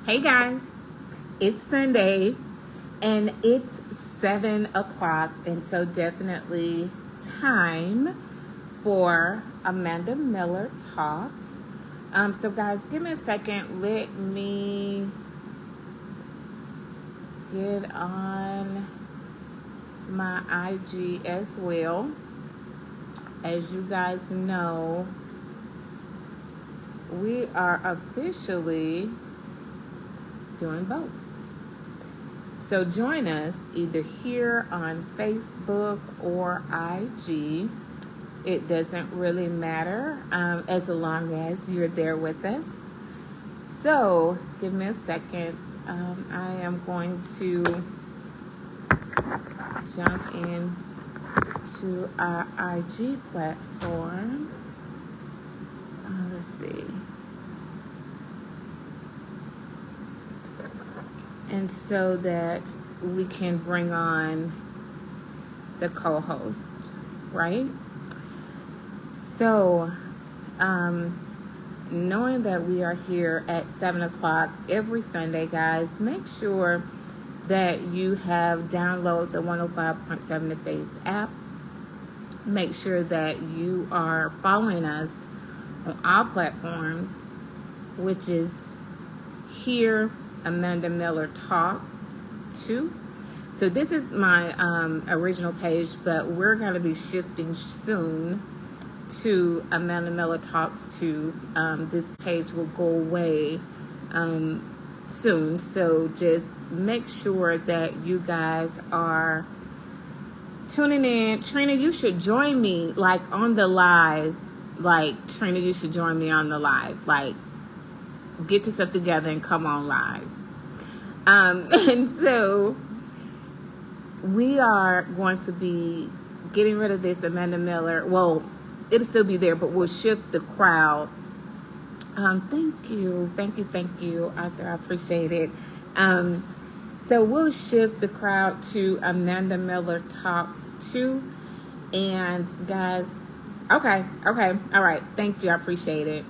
Hey guys, it's Sunday and it's 7 o'clock, and so definitely time for Amanda Miller Talks. So guys, give me a second. Let me get on my IG as well. As you guys know, we are officially doing both. So join us either here on Facebook or IG. It doesn't really matter as long as you're there with us. So give me a second. I am going to jump in to our IG platform. Let's see. And so that we can bring on the co-host, right? So, knowing that we are here at 7 o'clock every Sunday, guys, make sure that you have downloaded the 105.7 The Phase app. Make sure that you are following us on all platforms, which is here, Amanda Miller Talks 2. So this is my original page, but we're going to be shifting soon to Amanda Miller Talks 2. This page will go away soon. So just make sure that you guys are tuning in. Trina, you should join me like on the live. Trina, you should join me on the live. Get yourself together and come on live. And so we are going to be getting rid of this Amanda Miller. Well, it'll still be there, but we'll shift the crowd. Thank you, Arthur. I appreciate it. So we'll shift the crowd to Amanda Miller Talks 2. And guys, okay, all right. Thank you. I appreciate it.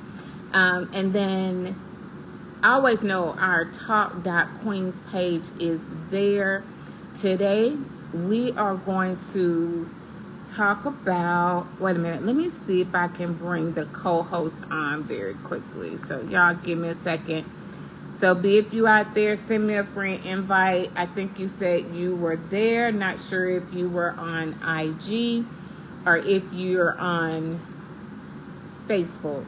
And then I always know our Talk.Queens page is there. Today, we are going to talk about, wait a minute, let me see if I can bring the co-host on very quickly. So y'all give me a second. So if you out there, send me a friend invite. I think you said you were there. Not sure if you were on IG or if you're on Facebook.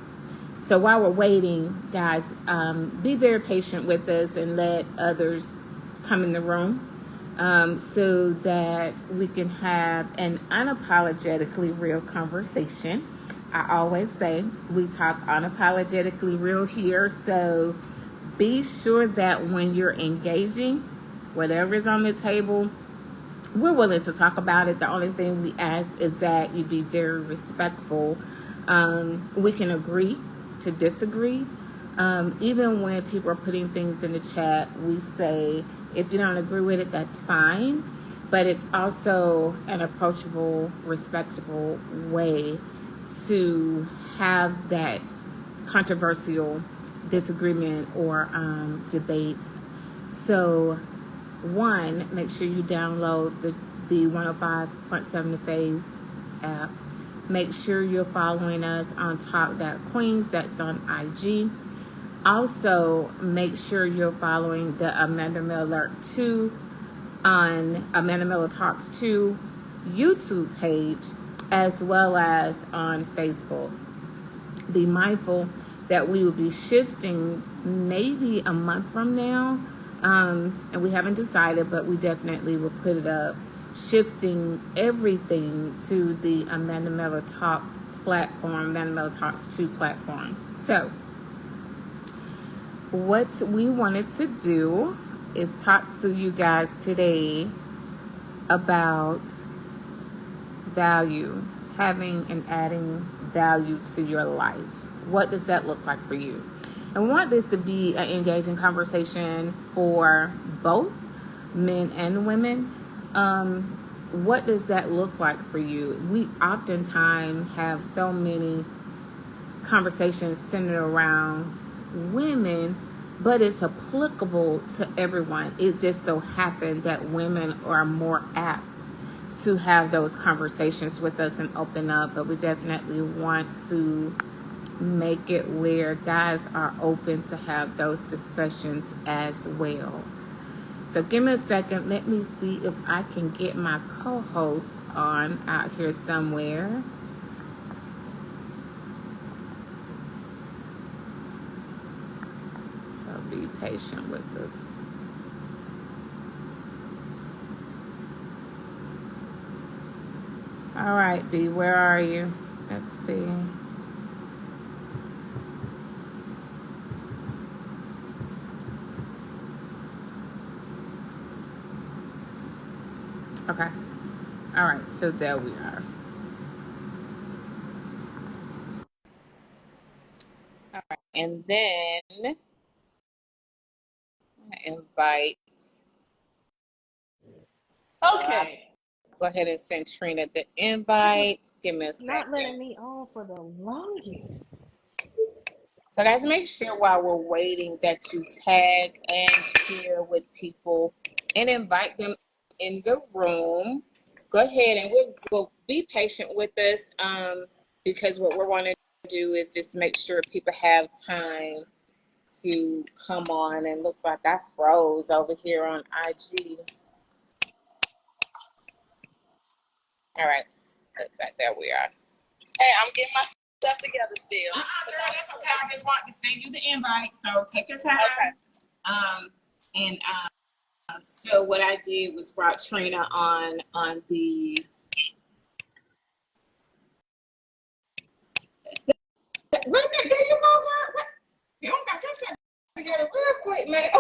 So while we're waiting, guys, be very patient with us and let others come in the room so that we can have an unapologetically real conversation. I always say we talk unapologetically real here. So be sure that when you're engaging, whatever is on the table, we're willing to talk about it. The only thing we ask is that you be very respectful. We can agree to disagree. Even when people are putting things in the chat, we say, if you don't agree with it, that's fine. But it's also an approachable, respectable way to have that controversial disagreement or debate. So, one, make sure you download the 105.7 The Phase app. Make sure you're following us on Talk.Queens. That's on IG. Also, make sure you're following the Amanda Miller 2 on Amanda Miller Talks 2 YouTube page, as well as on Facebook. Be mindful that we will be shifting maybe a month from now, and we haven't decided, but we definitely will put it up, shifting everything to the Amanda Miller Talks platform, Amanda Miller Talks 2 platform. So what we wanted to do is talk to you guys today about value, having and adding value to your life. What does that look like for you? And we want this to be an engaging conversation for both men and women. What does that look like for you? We oftentimes have so many conversations centered around women but it's applicable to everyone. It just so happened that women are more apt to have those conversations with us and open up, but we definitely want to make it where guys are open to have those discussions as well. So give me a second. Let me see if I can get my co-host on out here somewhere. So be patient with us. All right, B, where are you? Let's see. Okay. All right, so there we are. All right, and then invite. Okay. Go ahead and send Trina the invite. Give me a second. Not letting me on for the longest. So guys, make sure while we're waiting that you tag and share with people and invite them in the room. Go ahead and we'll be patient with us because what we're wanting to do is just make sure people have time to come on. And looks like I froze over here on IG. All right, looks like there we are. Hey, I'm getting my stuff together still. Girl, that's okay. I just want to send you the invite, so take your time. Okay. So what I did was brought Trina on the. Wait a minute, there you go, girl. You don't got yourself together real quick, man.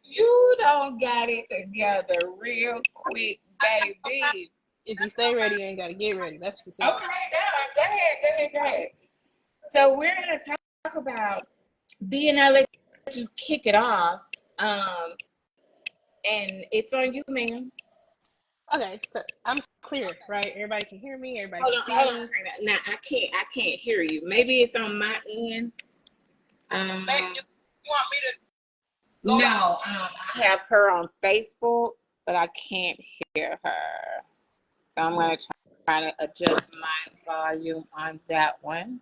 You don't got it together real quick, baby. If you stay ready, you ain't gotta get ready. That's just it. Okay, go ahead. So we're gonna talk about being. I'll let you kick it off. And it's on you, ma'am. Okay, so I'm clear, right? Everybody can hear me. Everybody Hold can on, see Trina. Now I can't hear you. Maybe it's on my end. you want me to? No, I have her on Facebook, but I can't hear her. So I'm gonna try to adjust my volume on that one.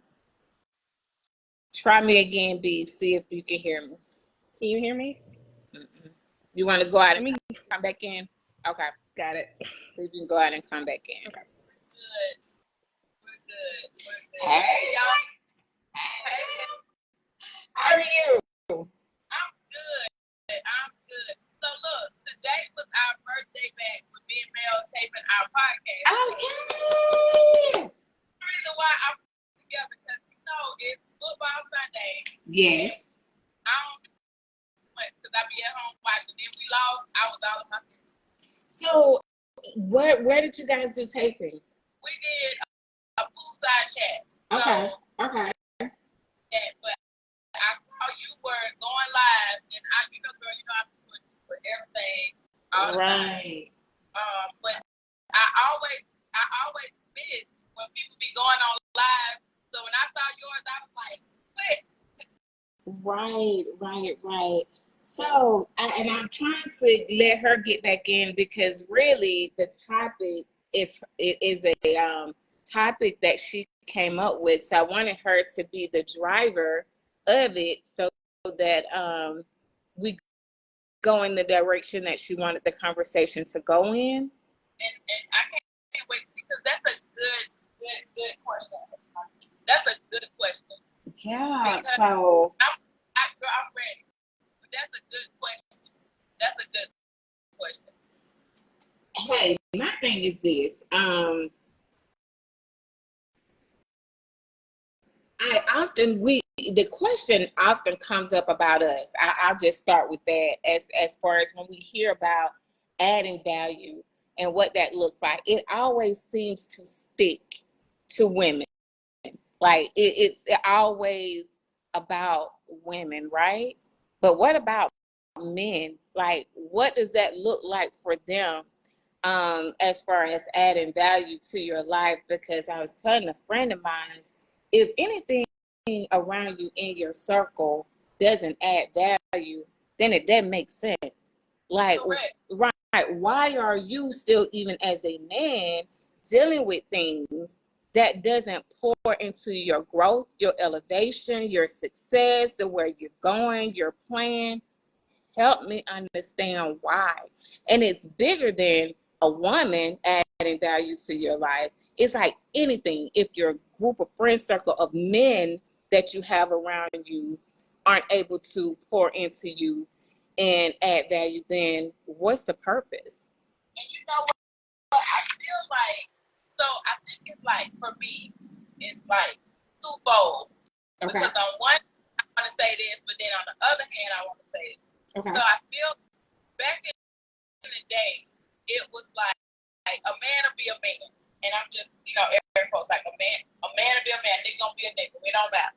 Try me again, B. See if you can hear me. Can you hear me? Mm-mm. You want to go out and come back in? Okay. Got it. So you can go out and come back in. Okay. We're good. Hey, y'all. Hey. How are you? I'm good. So look, today was our birthday back with me and Mel taping our podcast. Okay. The reason why I put it together because it's football Sunday. Yes. I don't because I be at home watching. Then we lost. I was all in my business. So where did you guys do taping? We did a poolside chat. Okay. So, okay. Yeah, but I saw you were going live, and girl, I put everything all the time. But I always miss when people be going on live. So when I saw yours, I was like, "Quick!" Right. So, I'm trying to let her get back in because really the topic is a topic that she came up with. So I wanted her to be the driver of it so that we go in the direction that she wanted the conversation to go in. And I can't wait because that's a good question. That's a good question. Yeah. Because so I'm ready. But that's a good question. Hey, my thing is this. The question often comes up about us. I'll just start with that as far as when we hear about adding value and what that looks like. It always seems to stick to women. Like it's always about women, right? But what about men? Like, what does that look like for them as far as adding value to your life? Because I was telling a friend of mine, if anything around you in your circle doesn't add value, then it doesn't make sense. Like, Correct. right, why are you still, even as a man, dealing with things that doesn't pour into your growth, your elevation, your success, to where you're going, your plan? Help me understand why. And it's bigger than a woman adding value to your life. It's like anything. If your group of friend circle of men that you have around you aren't able to pour into you and add value, then what's the purpose? And you know what? I feel like, so I think it's like, for me, it's like twofold. Okay. Because on one, I want to say this, but then on the other hand, I want to say this. Okay. So I feel back in the day, it was like a man will be a man. And I'm just, air quotes, like a man will be a man, nigga gonna be a nigga. It don't matter.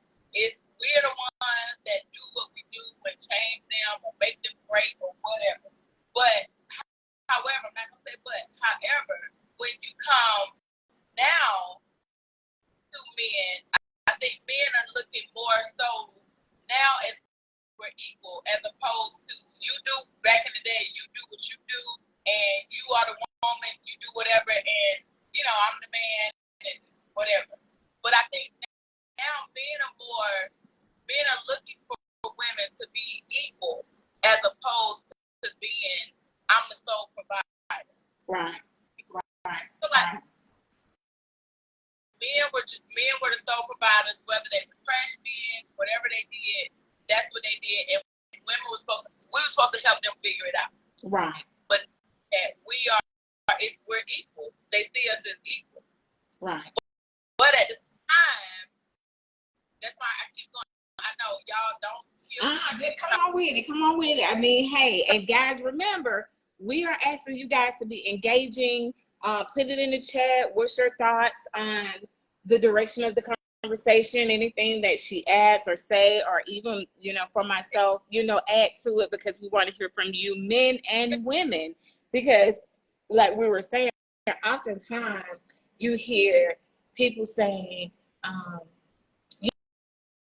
We're the ones that do what we do and change them or make them great or whatever. But however, I'm not gonna say but, however, when you come now to men, I think men are looking more so now as we're equal, as opposed to you do back in the day, you do what you do, and you are the woman, you do whatever, and I'm the man and whatever. But I think now men are looking for women to be equal, as opposed to being I'm the sole provider. Right. So like men were the sole providers, whether they were trash men, whatever they did, that's what they did, and women were supposed to help them figure it out. Right. But we're equal. They see us as equal. Right. But at the same time, that's why I keep going. I know y'all don't just come on with it. I mean, hey, and guys, remember, we are asking you guys to be engaging. Put it in the chat. What's your thoughts on the direction of the conversation? Anything that she adds or say, or even, for myself, add to it, because we want to hear from you, men and women. Because like we were saying, oftentimes you hear people saying, you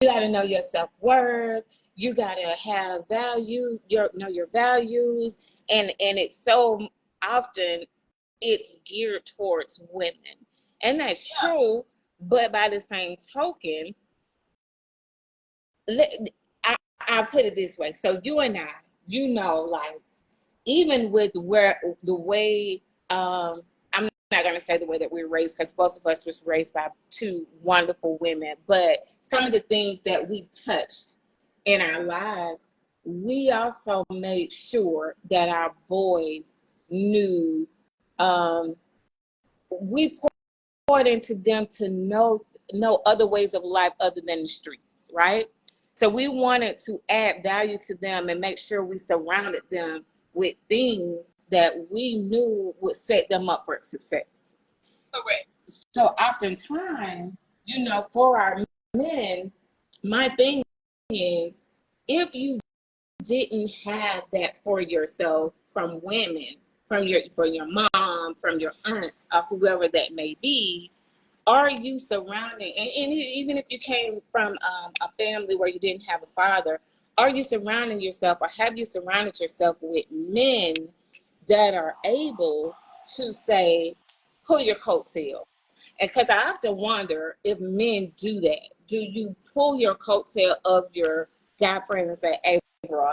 got to know your self-worth, you got to have value, know your values, and it's so often it's geared towards women, and that's true. But by the same token, I'll put it this way. So you and I, like, even with the way, I'm not going to say the way that we were raised, because both of us was raised by two wonderful women, but some of the things that we've touched in our lives, we also made sure that our boys knew, we poured into them to know other ways of life other than the streets, right? So we wanted to add value to them and make sure we surrounded them with things that we knew would set them up for success. Correct. So oftentimes, for our men, my thing is, if you didn't have that for yourself from women, from your mom, from your aunts, or whoever that may be, are you surrounding, and even if you came from a family where you didn't have a father, are you surrounding yourself, or have you surrounded yourself with men that are able to say, pull your coattail? And because I often wonder if men do that. Do you pull your coattail of your guy friend and say, hey, bro,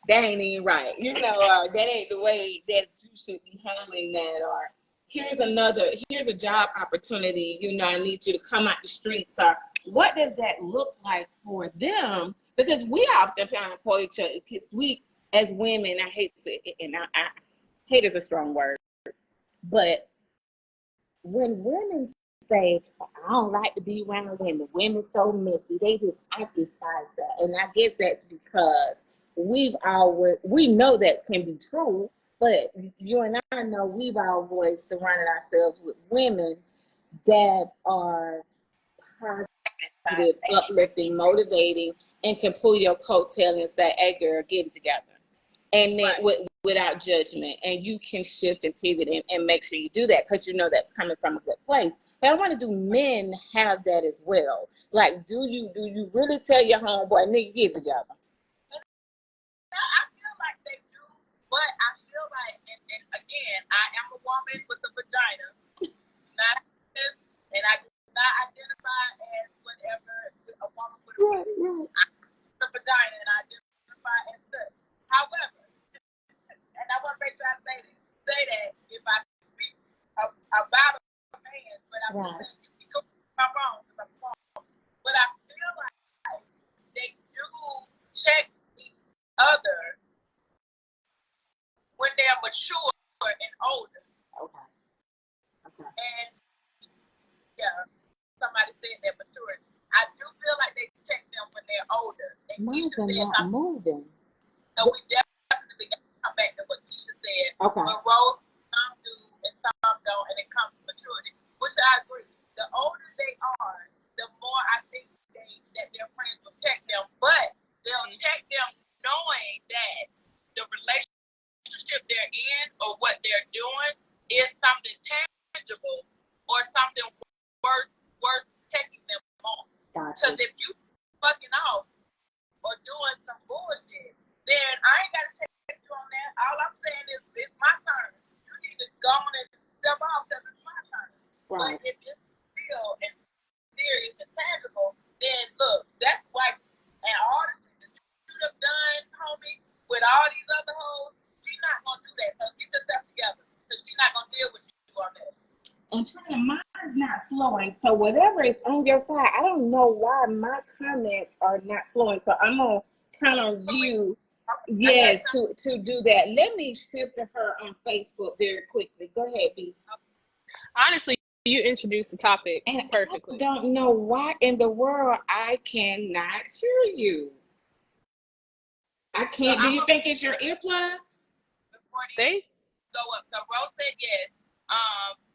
that ain't even right, that ain't the way that you should be handling that, or here's a job opportunity, I need you to come out the streets, or what does that look like for them? Because we often kind of pull each other, because we, as women, I hate is a strong word, but when women say, I don't like to be around women so messy, I despise that. And I guess that's because we know that can be true, but you and I know we've always surrounded ourselves with women that are positive, uplifting, motivating, and can pull your coattail and say, hey girl, get it together. and then Right. without judgment, and you can shift and pivot and make sure you do that because you know that's coming from a good place. But I want to do men have that as well. Like, do you really tell your homeboy, nigga, get it together? Now, I feel like they do, but I feel like, and again, I am a woman with a vagina, not and I do not identify as whatever a woman with a vagina, and I identify as such. However, and I want to make sure I say that if I speak about a man, but I'm Right. saying you can go wrong because I'm wrong. But I feel like they do check each other when they're mature and older. Okay. Okay. And yeah, somebody said they're mature. I do feel like they check them when they're older. And Mine's Keisha said not moving. so we definitely got to come back to what Keisha said. Okay. But Rose, some do and some don't, and it comes to maturity, which I agree. The older they are, the more I think that their friends will check them, but they'll check them knowing that the relationship they're in or what they're doing is something tangible or something worth taking them on. Because Gotcha. if you fucking off or doing some bullshit, then I ain't gotta take you on that. All I'm saying is it's my turn. You need to go on and step off because it's my turn. Right. But if it's real and serious and tangible, then look, that's why. And all the shit that you have done, homie, with all these other hoes, she's not gonna do that. So get yourself together, because she's not gonna deal with you on that. And Trina, mine is not flowing. So whatever is on your side, I don't know why my comments are not flowing. So I'm gonna kind of view, yes, to do that. Let me shift to her on Facebook very quickly. Go ahead, B. Honestly, you introduced the topic And perfectly. I don't know why in the world I cannot hear you. I can't. Do you think it's your earplugs? Before these They go up. So Rose said yes.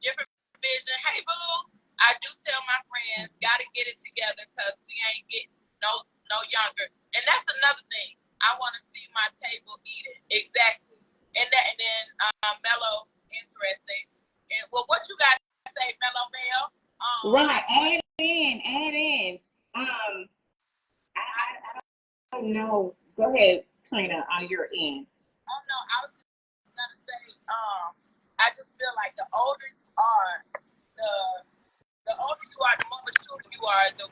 Different vision. Hey boo, I do tell my friends, gotta get it together because we ain't getting no younger. And that's another thing. I want to see my table eating. Exactly. And then Mellow, interesting. And well, what you got to say, Mellow Mel? Right. Add in. I don't know. Go ahead, Trina, on your end. Oh no, I was just gonna say, I just feel like the older you are, the older you are, the more mature you are, the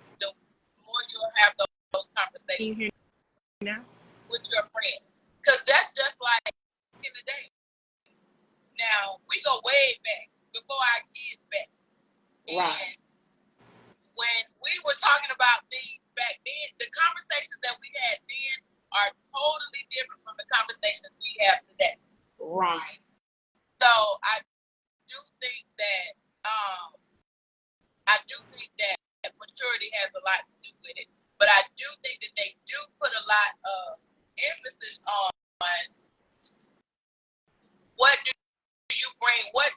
more you'll have those conversations. Can you hear me now? With your friends. Because that's just like in the day. Now, we go way back, before our kids back. Right. And when we were talking about things back then, the conversations that we had then are totally different from the conversations we have today. Right. So I do think that maturity has a lot to do with it. But I do think that they do put a lot of emphasis on what do you bring, what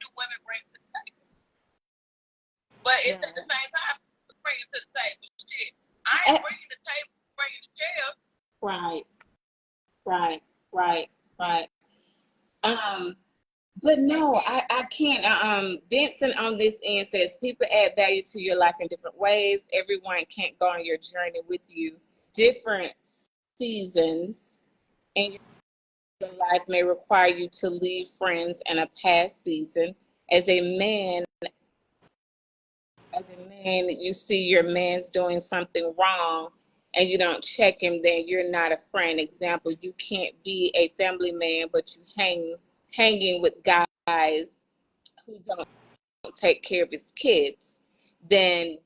do women bring to the table. But it's at the same time bringing to the table. Shit, I ain't bringing the table, bringing the chairs. Right. But no, I can't. Vincent on this end says people add value to your life in different ways. Everyone can't go on your journey with you. Different seasons in your life may require you to leave friends in a past season. As a man, you see your man's doing something wrong and you don't check him, then you're not a friend. Example, you can't be a family man, but you hanging with guys who don't take care of his kids. Then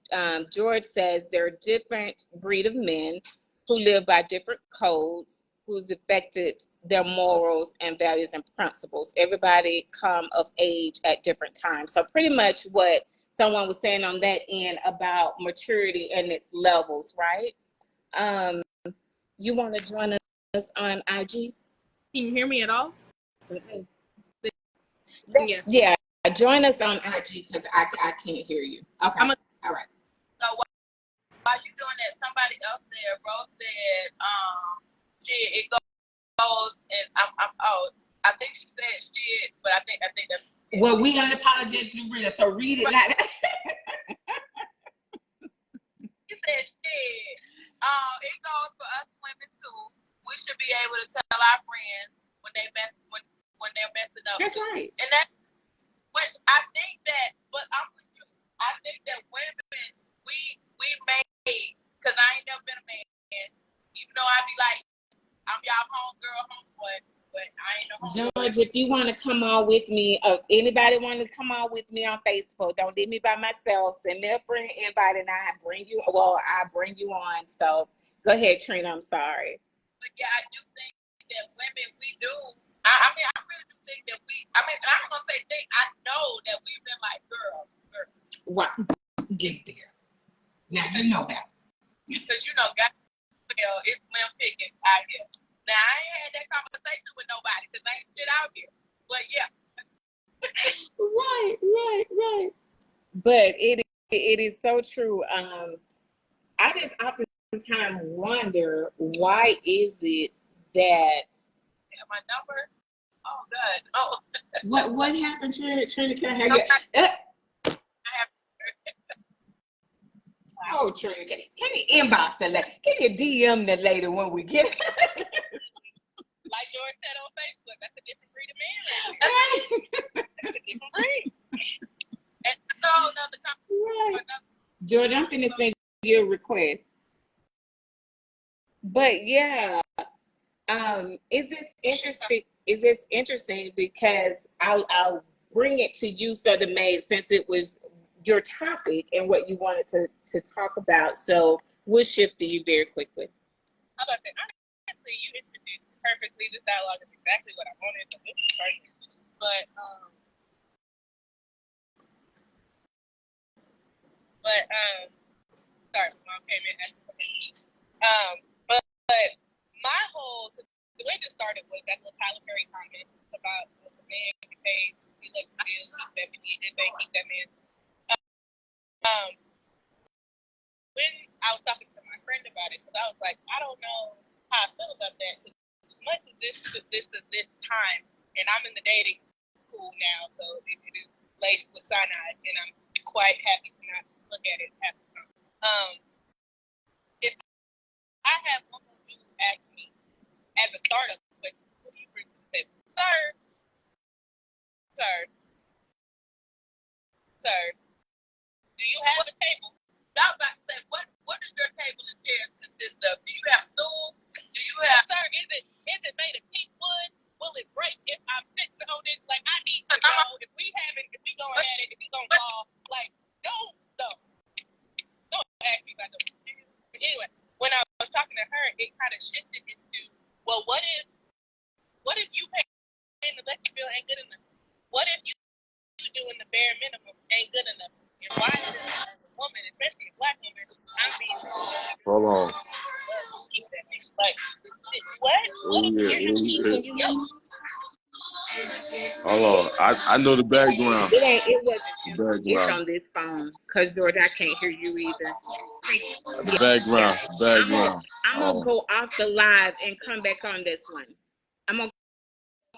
George says there are different breed of men who live by different codes, who's affected their morals and values and principles. Everybody come of age at different times. So pretty much what someone was saying on that end about maturity and its levels, right? You want to join us on IG? Can you hear me at all? Mm-hmm. Yeah. Join us on IG because I can't hear you. Okay. All right. So while you doing that, somebody else said, Rose said, it goes and I think she said shit, but I think that's Well, we unapologetically real, so read it like that. She said shit. It goes for us women too. We should be able to tell our friends when they're messing up. That's right. And that, which I think that, but I'm with you. I think that women, we made, because I ain't never been a man, even though I be like, I'm y'all homegirl, homeboy, but I ain't no homeboy. George, if you want to come on with me, anybody want to come on with me on Facebook, don't leave me by myself. Send me a friend invite and I bring you on. So go ahead, Trina, I'm sorry. But yeah, I do think that women, we do. I mean, I really do think that I'm not going to say think. I know that we've been like, girl. Right. Get there. Now you know that. Because, God, it's slim pickings out here. Now, I ain't had that conversation with nobody because I ain't shit out here. But yeah. Right. But it is so true. I just oftentimes wonder, why is it that my number? Oh God. Oh. What happened, Trina? Can I have your Oh, Trina, can you inbox the lady? Can you DM the lady when we get it? Like George said on Facebook, that's a different breed of man. That's a different breed. And so another right. George, I'm finna send you a request. But yeah, is this interesting? Is this interesting because I'll bring it to you, Southern Maid, since it was your topic and what you wanted to talk about. So we'll shift to you very quickly. Honestly, you introduced perfectly. This dialogue is exactly what I wanted. So this is perfect. But sorry, mom came in. But my whole, the way this started was that little Tyler Perry comment about the man who paid, he looked good, he did they keep that man. When I was talking to my friend about it, because I was like, I don't know how I feel about that. Because as much as this time, and I'm in the dating pool now, so it is laced with cyanide, and I'm quite happy to not look at it half the time. If I have one more dude ask me as a startup question, what do you bring to the table? Sir, do you have a table? I was about to say, what does your table and chairs consist of? Do you have stools? Do you have, sir, is it made of teak wood? Will it break if I'm sitting on it? Like, I need to know if we going at it, if we gonna fall. Like, don't ask me about those chairs. But anyway, when I was talking to her, it kind of shifted into, well, what if you paying the electric bill ain't good enough? What if you doing the bare minimum ain't good enough? And why is it as a woman, especially a black woman, I'm being hold on. Keep that nigga. Like, what? What if you're not Hold on. I know the background. It wasn't you. The background. It's on this phone. Because, George, I can't hear you either. The background. I'm going to go off the live and come back on this one. I'm going to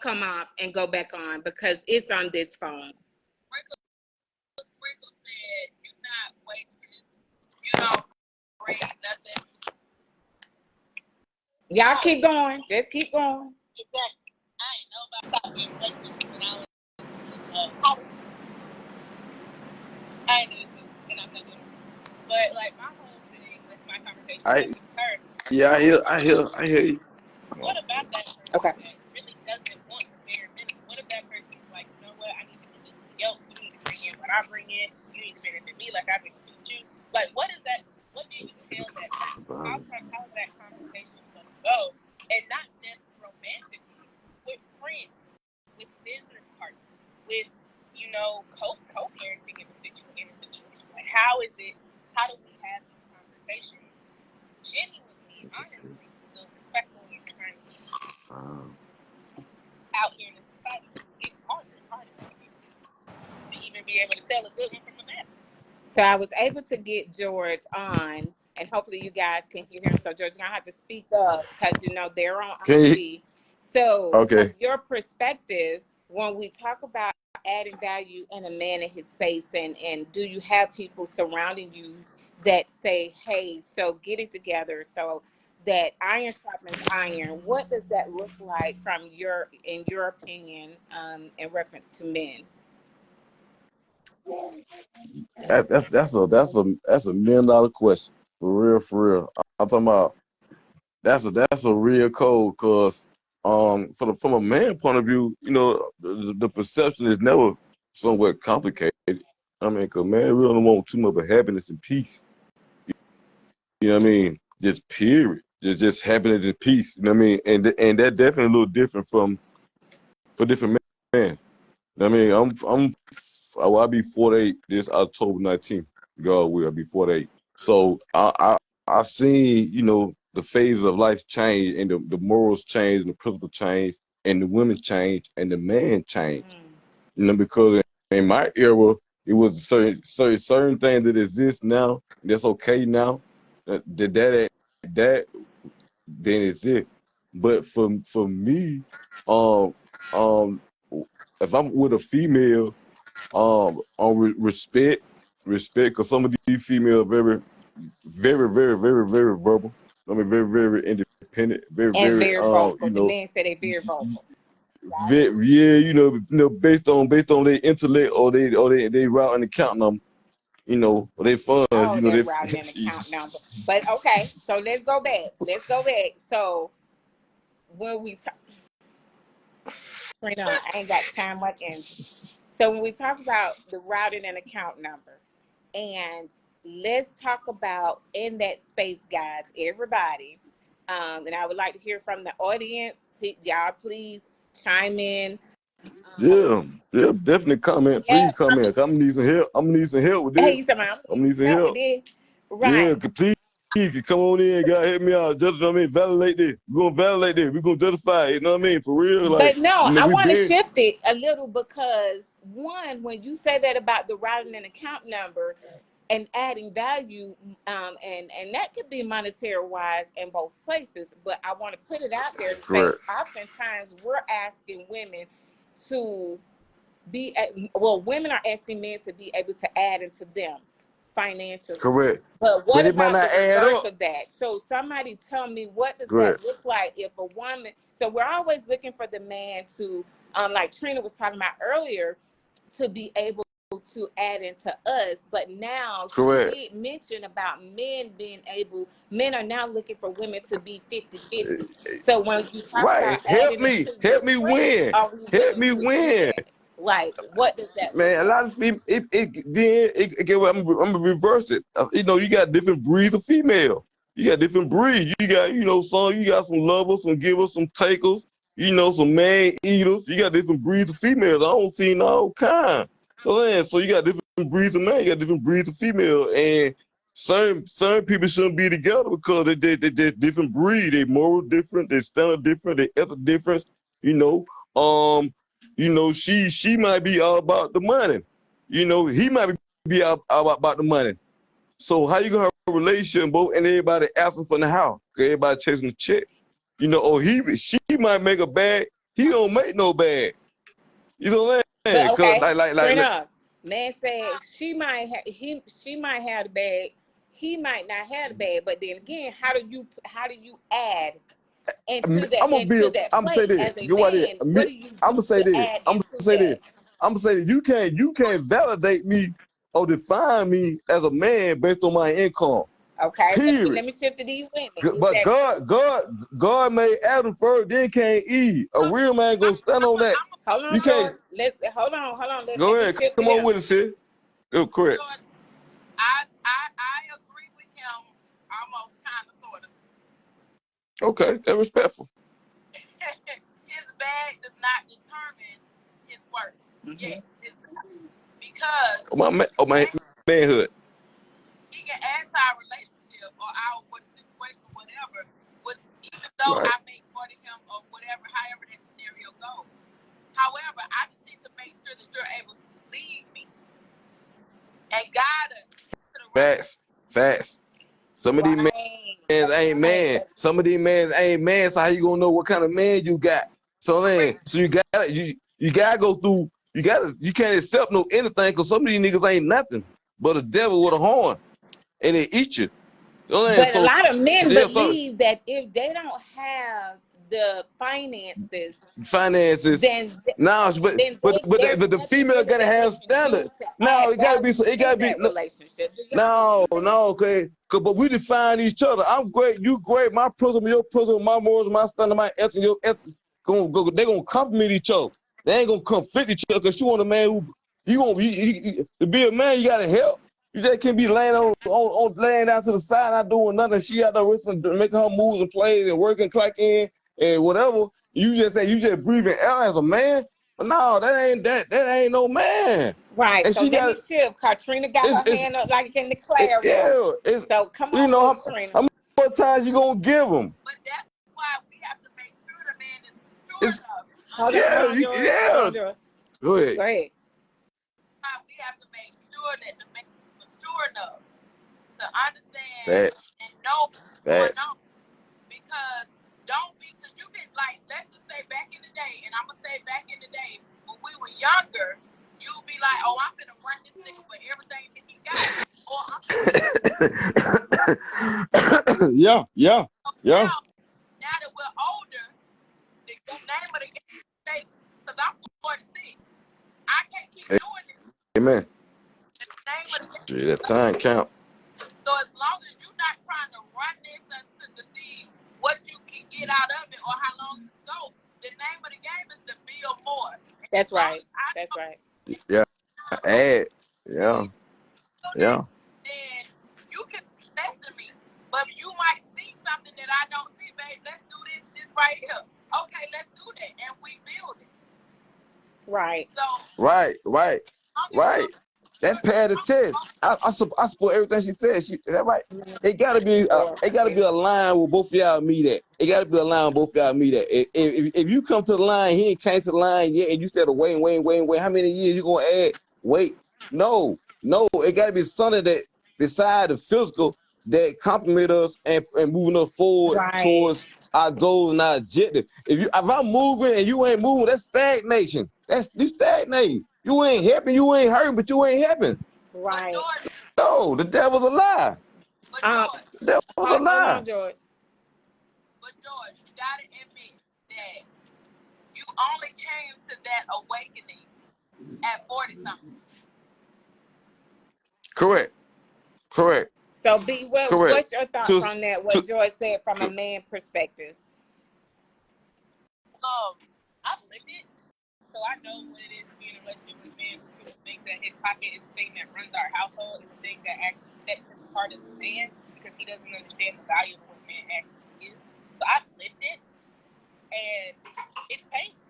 come off and go back on because it's on this phone. Sprinkle said, you're not waitress. You don't bring nothing. Y'all keep going. Just keep going. Exactly. I ain't know about being waitress when I was in college. I ain't know this, and I'm not doing it. But, like, my whole thing with my conversation with her. Yeah, I hear you. What about that person that really doesn't want the bare minimum? What if that person is like, you know what, I need to do this to you. You need to bring in what I bring in. You need to benefit me like I benefit you. Like, what is that? What do you tell that person? How is that conversation going to go? And not just romantically, with friends, with business partners, with, co-parenting in a situation. Like, how do we have these conversations genuinely, honestly, so respectfully and kindly out here in the society? It's harder to even be able to tell a good one from a bad one. So I was able to get George on, and hopefully you guys can hear him. So George, you're gonna have to speak up because they're on IG. So, from Okay. your perspective, when we talk about adding value in a man in his space, and do you have people surrounding you that say, "Hey, so get it together," so that iron sharpens iron? What does that look like from in your opinion, in reference to men? That's a $1 million question. For real, for real. I'm talking about that's a real code, cause from a man point of view, the perception is never somewhat complicated. I mean, cause man really don't want too much of happiness and peace. You know what I mean? Just period. Just happiness and peace. You know what I mean? And that definitely a little different for different men. You know what I mean? I'll be 48 this October 19th. God will, I'll be 48. So I seen, the phases of life change, and the morals change, and the principles change, and the women change, and the man change. Because in my era, it was certain things that exist now that's okay now. That then it's it. But for me, um um if I'm with a female, on respect, because some of these females are very, very, very, very, very verbal. I mean, very, very independent, very, And very, very vocal. The men say they're very vocal. yeah, based on their intellect, or they route and account them, or they funds, Oh, that routing and account number. But okay, so let's go back. So when we talk, I ain't got time much energy. So when we talk about the routing and account number, and let's talk about in that space, guys, everybody. And I would like to hear from the audience. Y'all, please chime in. Yeah, yeah, definitely comment. Yeah, Please comment. I'm gonna need some help. I'm gonna need some help with hey, this. you said, I'm I'm gonna need some help with help. this. Yeah, Right. please, come on in, God, help me out. Just, validate this. We're gonna validate this. We're gonna justify it. You know what I mean? For real, like, But no, I we want to been shift it a little because one, when you say that about the routing and account number and adding value, and that could be monetary wise in both places. But I want to put it out there in space. correct, Oftentimes, we're asking women to women are asking men to be able to add into them financially. correct. But what But it might about not the add reverse up. of that? So somebody tell me, what does that Correct, look like if a woman? So we're always looking for the man to, like Trina was talking about earlier, to be able to add into us. But now she correct. did mention about men are now looking for women to be 50-50. So when you talk Right. about adding into your Help me strength, win. are we Help willing me to do win. that? Like, what does that look Man, a lot like? of female, get what I'm gonna reverse it. You got different breeds of female. You got different breeds. You got, you got some lovers, some givers, some takers. Some man eaters. You got different breeds of females. I don't see no kind. So you got different breeds of men. You got different breeds of female, and certain people shouldn't be together because they're different breed. They moral different. They standard different. They ethic different. You know. Um she might be all about the money. He might be all about the money. So how you gonna have a relationship, both, and everybody asking for the house? Everybody chasing the check. Or she might make a bag. He don't make no bag. You know what I'm But saying? Cause okay, like straight up, man said she might have the bag, he might not have the bag. But then again, how do you add into that I'm gonna say plate this. as a Go what it. man? What do you I'm do gonna say to this. add I'm gonna into say this. that? I'm gonna say this. You can't validate me or define me as a man based on my income. Okay, Period. let me shift to these women. Is But that true? God made Adam first, then came Eve. A real man gonna stand on that. Hold You on, can't. George. Hold on. Let Go me ahead, shift to come on him. with it, sis. Go correct. Lord, I agree with him almost kind of sort of. Okay, that's respectful. His bag does not determine his worth. Mm-hmm. Yes, because My manhood. he can add to our relationship or our what situation, whatever, even though Right. I make more than him or whatever, however that scenario goes. However, I just need to make sure that you're able to lead me and guide us to the right. Facts. Some of these men Right. ain't That's right. man. Some of these men ain't man. So how you gonna know what kind of man you got? So then, so you gotta go through. You can't accept no anything because some of these niggas ain't nothing but a devil with a horn, and they eat you. But a So lot of men yeah, so believe that if they don't have the finances, finances. then Now, there's but the nothing female really gotta that they have can do standard. to No, add it gotta be. value It to gotta be. that relationship. Do y'all No, believe that? no, okay. But we define each other. I'm great, you great. My principle, your principle, my morals, my standard, my ethics, your ethics. They gonna complement each other. They ain't gonna conflict each other because you want a man who to be a man. You gotta help. You just can't be laying on laying down to the side, not doing nothing. She out there making her moves and plays and working, clocking and whatever. You just say you just breathing air as a man. But no, that ain't no man. Right. And So she let got me shift. Katrina got her it's hand up like in the classroom. yeah, it's So come you on, know Miss Trina. how much times you gonna give them? But that's why we have to make sure the man is mature It's enough. Hold on, George. Hold on, yeah. George. Go ahead. Go ahead. We have to make sure that the man is mature enough to understand Facts, and know what's going facts. on. Because because you can, like, let's just say back in the day, and I'm gonna say back in the day when we were younger, you'd be like, oh, I'm gonna run this nigga for everything that he got, or I'm Yeah, yeah, yeah. now that we're older, the name of the game is because I'm 46. I can't keep doing this. Amen. The name of the game. Shit, that time count. So as long as you're not trying to run this to see what you can get out of it or how long you go, the name of the game is to build more. That's right. That's right. Yeah, add. Yeah, yeah. Then you can invest in me. But you might see something that I don't see, babe. Let's do this right here. Okay, let's do that. And we build it. Right. So, Right. okay, That's pad of 10. I support everything she said. That right. It gotta be aligned with both of y'all meet at. It gotta be aligned with both of y'all meet at. If you come to the line, he ain't came to the line yet, and you said wait. How many years you gonna add? Wait. No. It gotta be something that beside the physical that compliment us and moving us forward towards our goals and our objective. If I'm moving and you ain't moving, that's stagnation. That's you stagnating. You ain't helping, you ain't hurting, but you ain't helping. Right. No, the devil's a lie. The devil's a Hold lie. on, George. But George, you gotta admit that you only came to that awakening at 40 something. Correct. So, B, what's your thoughts on that? What George said from a man perspective. I've lived it, so I know what it is to be in a relationship with a man who thinks that his pocket is the thing that runs our household, is the thing that actually sets him apart as a man, because he doesn't understand the value of what a man actually is. So I've lived it, and it's painful.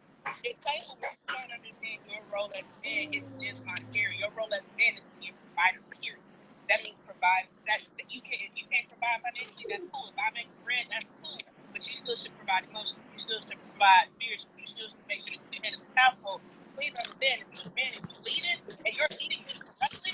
It's painful when you don't understand your role as a man is just monetary. Your role as a man is to be a provider, period. That means provide. That you can. If you can't provide financially, that's cool. If I make bread, that's cool. But you still should provide emotionally. You still should provide spiritually. You still should make sure that you're the head of the household. Please understand, if you're a man and you're leading, and you're leading incorrectly,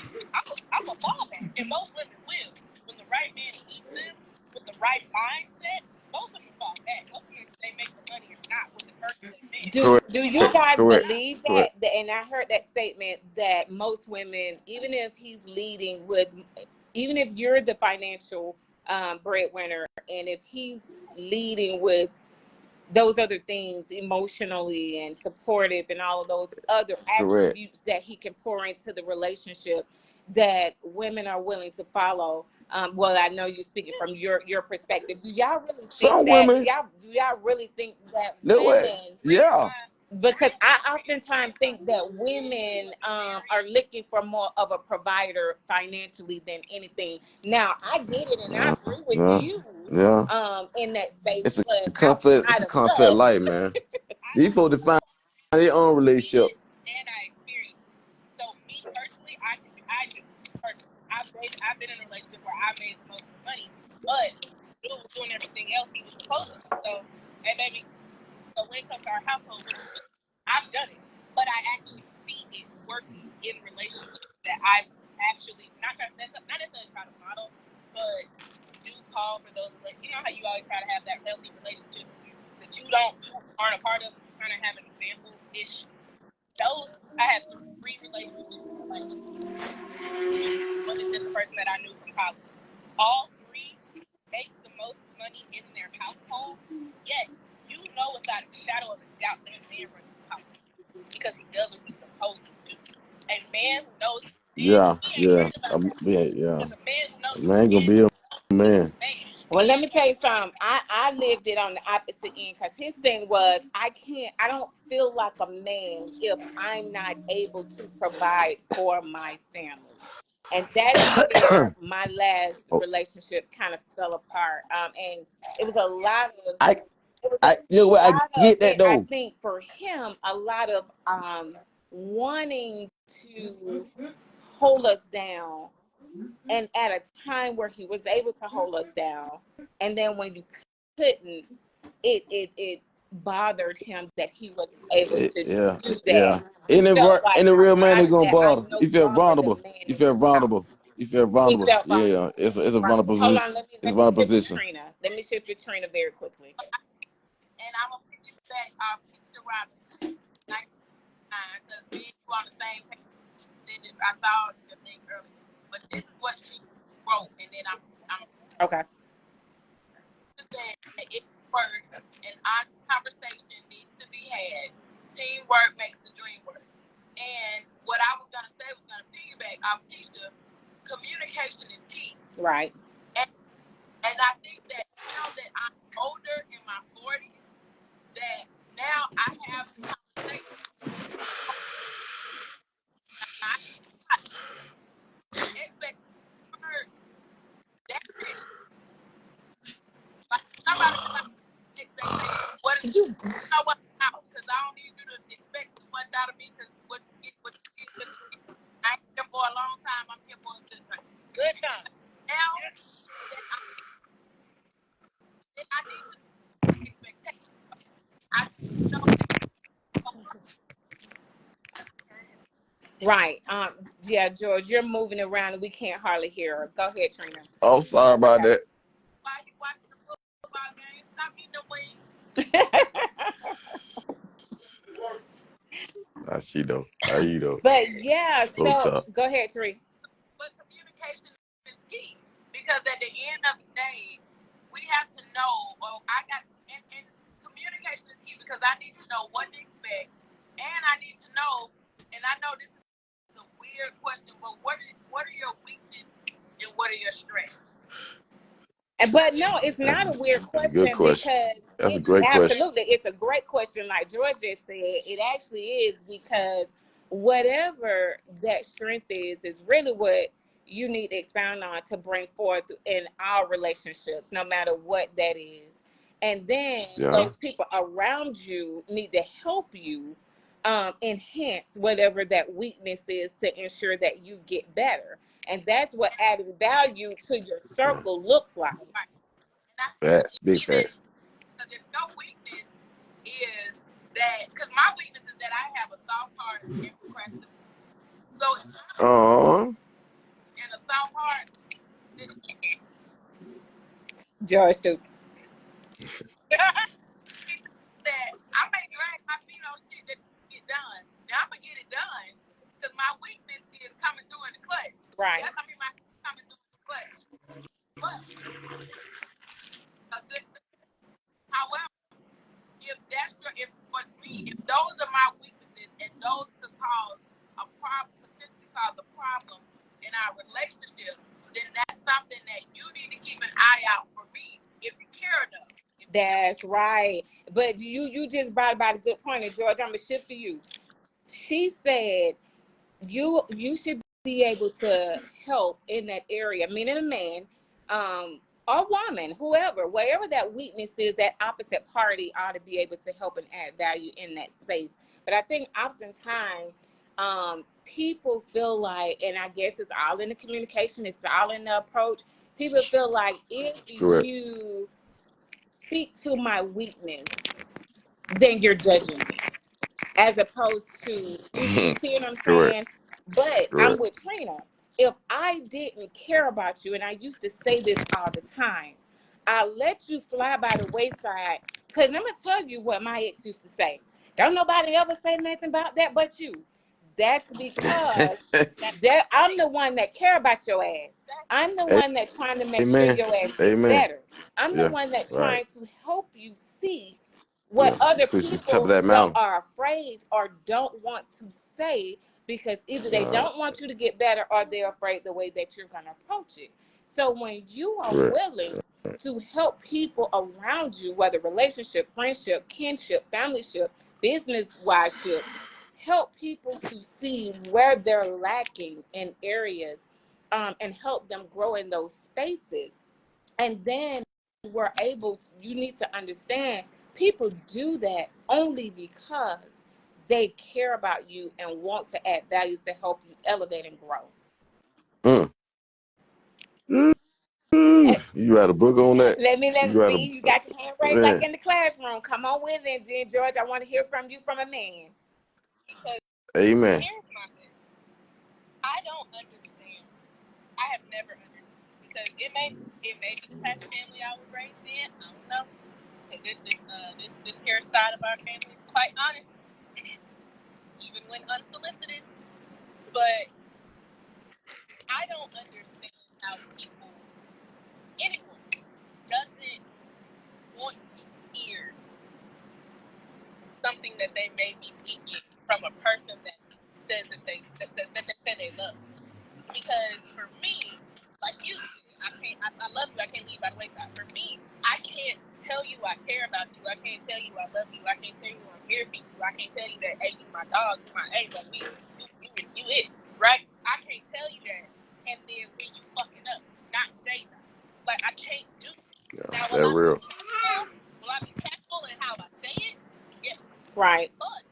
I'm a fallback. And most women will. When the right man leads them with the right mindset, most women fall back. Most women, they make the money or not with the person that's in. Do you guys believe that? And I heard that statement that most women, even if he's leading with, even if you're the financial breadwinner, and if he's leading with those other things emotionally and supportive and all of those other attributes that he can pour into the relationship, that women are willing to follow. Well, I know you're speaking from your perspective. Do y'all really think that? Do y'all really think that women? Yeah. Because I oftentimes think that women are looking for more of a provider financially than anything. Now, I get it, and I agree with you in that space. It's but a complex life, man. These folks define their own relationship. And I experienced. So me personally, I do. Personally, I've been in a relationship where I made the most of the money, but dude was doing everything else he was supposed to. So, hey baby, so when it comes to our household, I've done it, but I actually see it working in relationships that I've actually not necessarily try to model, but do call for those. You know how you always try to have that healthy relationship that you aren't a part of, kind of have an example, I have 3 relationships. Like, one is just a person that I knew from college. All 3 make the most money in their household, yet you know without a shadow of a doubt that a man runs the house because he does what he's supposed to do. A man who knows Yeah, he ain't yeah, worried about that. yeah. Because a man who knows Man gonna be a man. Well, let me tell you something. I lived it on the opposite end because his thing was I don't feel like a man if I'm not able to provide for my family. And that's where my last relationship kind of fell apart. And it was a lot of You know what? I get that and I though. think for him, a lot of wanting to hold us down, and at a time where he was able to hold us down, and then when you couldn't, it bothered him that he wasn't able to Yeah, do yeah. that. He felt like Any real man is around gonna that bother. I'm no You feel longer the vulnerable. man You in feel the vulnerable. house. You feel He vulnerable. felt Yeah, vulnerable. it's a Right. vulnerable Hold position. on, let It's a me vulnerable shift to position. Trina. Let me shift to Trina very quickly. And I'm gonna pick it back off Mr. Robinson, because me and you on the same page. I saw the thing earlier, but this is what she wrote, and then I'm Okay. That it works, and honest conversation needs to be had. Teamwork makes the dream work. And what I was gonna say was gonna piggyback off Keisha. Communication is key. Right. And I think that now that I'm older in my 40s, that now I have conversations. Expect that's it. Like somebody expectation. What is you know what out? Because I don't need you to expect too much out of me. Because what you get. I ain't here for a long time. I'm here for a good time. Good time. Now that I need to expect. I know that. Right. Yeah, George, you're moving around and we can't hardly hear her. Go ahead, Trina. Oh, sorry about that. Why you watching the football game? Stop eating the wings. She though. How you though? But yeah, Go so top. go ahead, Tree. But communication is key, because at the end of the day, we have to know. And communication is key because I need to know what to expect, and I need to know. And I know this is a weird question, but what are your weaknesses and what are your strengths? But no, it's not a weird That's a good question question. because That's a great question. absolutely, it's a great question. Like George just said, it actually is, because whatever that strength is really what you need to expound on to bring forth in our relationships, no matter what that is. And then Yeah. those people around you need to help you enhance whatever that weakness is to ensure that you get better. And that's what adding value to your circle looks like. Right. And Facts. Big facts. because if your weakness is that, because my weakness is that I have a soft heart and procrastination. So and a soft heart, George, too. that I may drag my feet on shit that get done. Now I'm gonna get it done because my weakness is coming through in the clutch. Right. That's my coming through in the clutch. But a good thing. However, if for me, if those are my weaknesses and those could cause a problem, potentially cause a problem in our relationship, then that's something that you need to keep an eye out for me if you care enough. That's right. But you just brought about a good point, and George, I'm gonna shift to you. She said you should be able to help in that area, meaning a man, or woman, whoever, wherever that weakness is, that opposite party ought to be able to help and add value in that space. But I think oftentimes people feel like, and I guess it's all in the communication, it's all in the approach. People feel like if you speak to my weakness, then you're judging me. As opposed to, you see what I'm saying? But I'm with Trina. If I didn't care about you, and I used to say this all the time, I let you fly by the wayside. Because I'm going to tell you what my ex used to say. Don't nobody ever say nothing about that but you. That's because that I'm the one that care about your ass. I'm the one that trying to make sure Amen. your ass gets Amen. better. I'm the Yeah. one that Right. trying to help you see what Yeah. other Push you to the top of people that mountain. are afraid or don't want to say because either they don't want you to get better or they're afraid the way that you're gonna approach it. So when you are Correct. willing to help people around you, whether relationship, friendship, kinship, familyship, business wise-ship, help people to see where they're lacking in areas and help them grow in those spaces. And then we're able to, you need to understand, people do that only because they care about you and want to add value to help you elevate and grow. Mm. You got a book on that? Let me You got a see. You got your hand raised like man. in the classroom. Come on with it, Jen George. I want to hear from you from a man. Because Amen. here's my thing. I don't understand. I have never understood because it may be the type of family I was raised in. I don't know. This here side of our family is quite honest, even when unsolicited. But I don't understand how anyone, doesn't want to hear something that they may be weak in from a person that says that they say they love. Because for me, like you said, I love you. I can't leave by the wayside. For me, I can't tell you I care about you. I can't tell you I love you. I can't tell you I'm here for you. I can't tell you that, hey, you my dog, you my hey, like you it, right? I can't tell you that, and then when you fucking up, not say that. Like I can't do it. Now That real. will I be tactful in how I say it? Yes. Right. But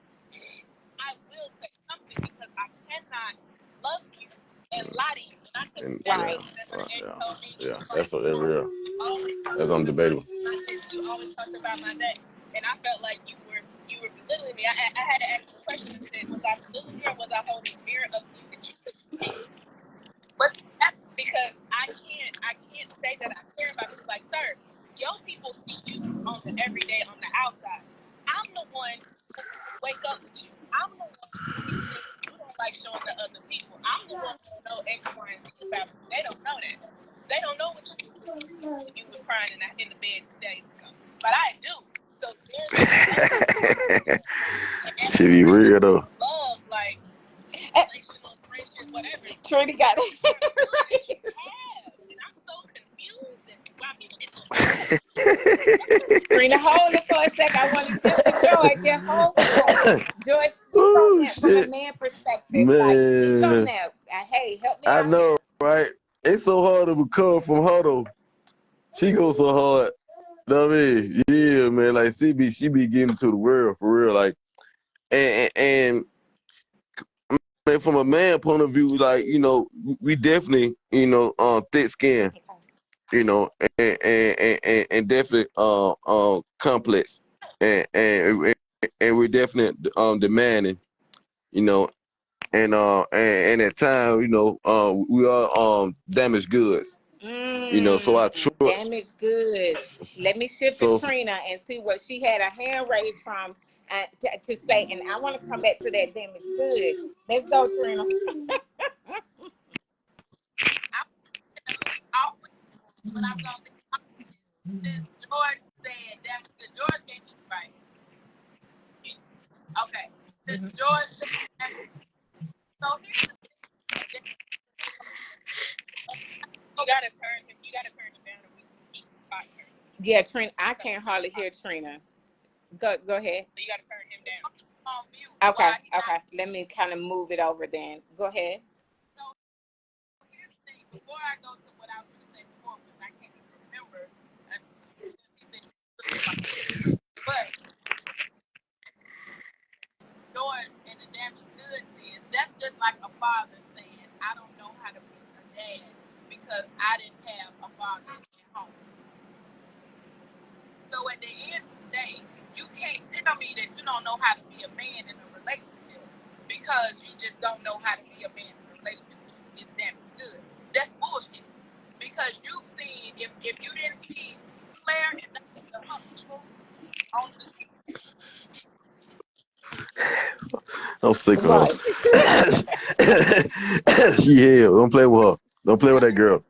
I will say something because I cannot love you and lie to you. And I took And that Right. and told me, yeah. like, That's what that real. you always talked That's about undebatable. my this, you always talked about my that. And I felt like you were belittling me. I had to ask the question and said, was I belittling you or was I holding a mirror up to you that you couldn't see? But that's because I can't say that I care about you. Like, sir, your people see you on the everyday on the outside. I'm the one who wake up with you. I'm the one who see the things you don't like showing to other people. I'm the one who know X, Y, and Z about you. They don't know that. They don't know what you was crying in the bed 2 days ago. But I do. So there's Should be real though. love, like relational friendship, whatever. Trudy got it. Right. And I'm so confused at why people get so Trina, hold it for a sec. I want to hear from Joy. Just hold it. Joy, speak on that from a man perspective. Man. Like, speak on that. Hey, help me I out know, here. right? It's so hard to recover from her though. She goes so hard. You know what I mean? Yeah, man. Like she be getting to the world for real. Like and man, from a man point of view, like, you know, we definitely, you know, thick skin, you know, and definitely complex. And we're definitely demanding, you know, and at times, you know, we are damaged goods. You know, so I trust. Damaged goods. Let me shift to So Trina and see what she had a hand raised from to say. And I want to come back to that damaged goods. Let's go, Trina. But I'm going to since George said that George can't do it right. Okay. Since George said that, so here's the thing. you gotta turn him down and we can keep the pot turning. Yeah, Trina, I can't hardly hear Trina. Go ahead. So you gotta turn him down. On mute. Okay. Let me kind of move it over then. Go ahead. So here's the thing. Before I go to what I was going to say before, because I can't even remember. But George and the damaged goods is that's just like a father saying, I don't know how to be a dad because I didn't have a father at home. So at the end of the day, you can't tell me that you don't know how to be a man in a relationship because you just don't know how to be a man in a relationship. It's damaged good. That's bullshit. Because you've seen, if you didn't see Claire and the on the I'm sick of Right. her. Yeah, don't play with her. Don't play with that girl.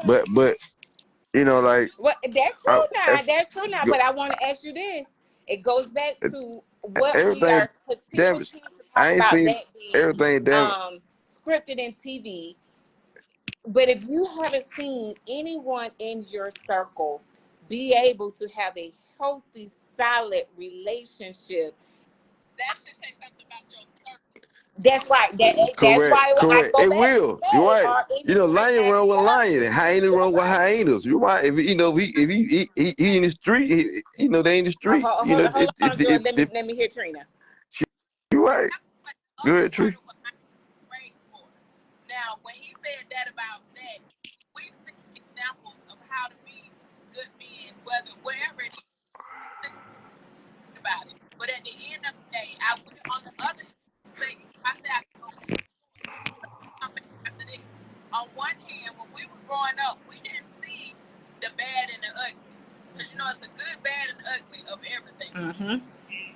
But like Well, that's I, true now. if, That's true now. But I want to ask you this. It goes back to what we are, everything, because people damn, tend to talk I ain't about seen that being everything, damn it. scripted in TV. But if you haven't seen anyone in your circle be able to have a healthy, solid relationship, That should say something about your circle. that's why that's Correct, why I correct. go It back and will. You're say, right. are You know, anyone lion run happy with or lion, healthy? hyena That's run with right. hyenas. You're right. If he in the street, they in the street. Hold on, Joy. Let me hear Trina. You right. But the Go other ahead, part Tree. of what I prayed for. Now, when he said that about that, we see examples of how to be good men, wherever it is about it. But at the end of the day, I would on the other say I said I go come back after this. On one hand, when we were growing up, we didn't see the bad and the ugly. Because it's the good, bad, and ugly of everything. Mm-hmm.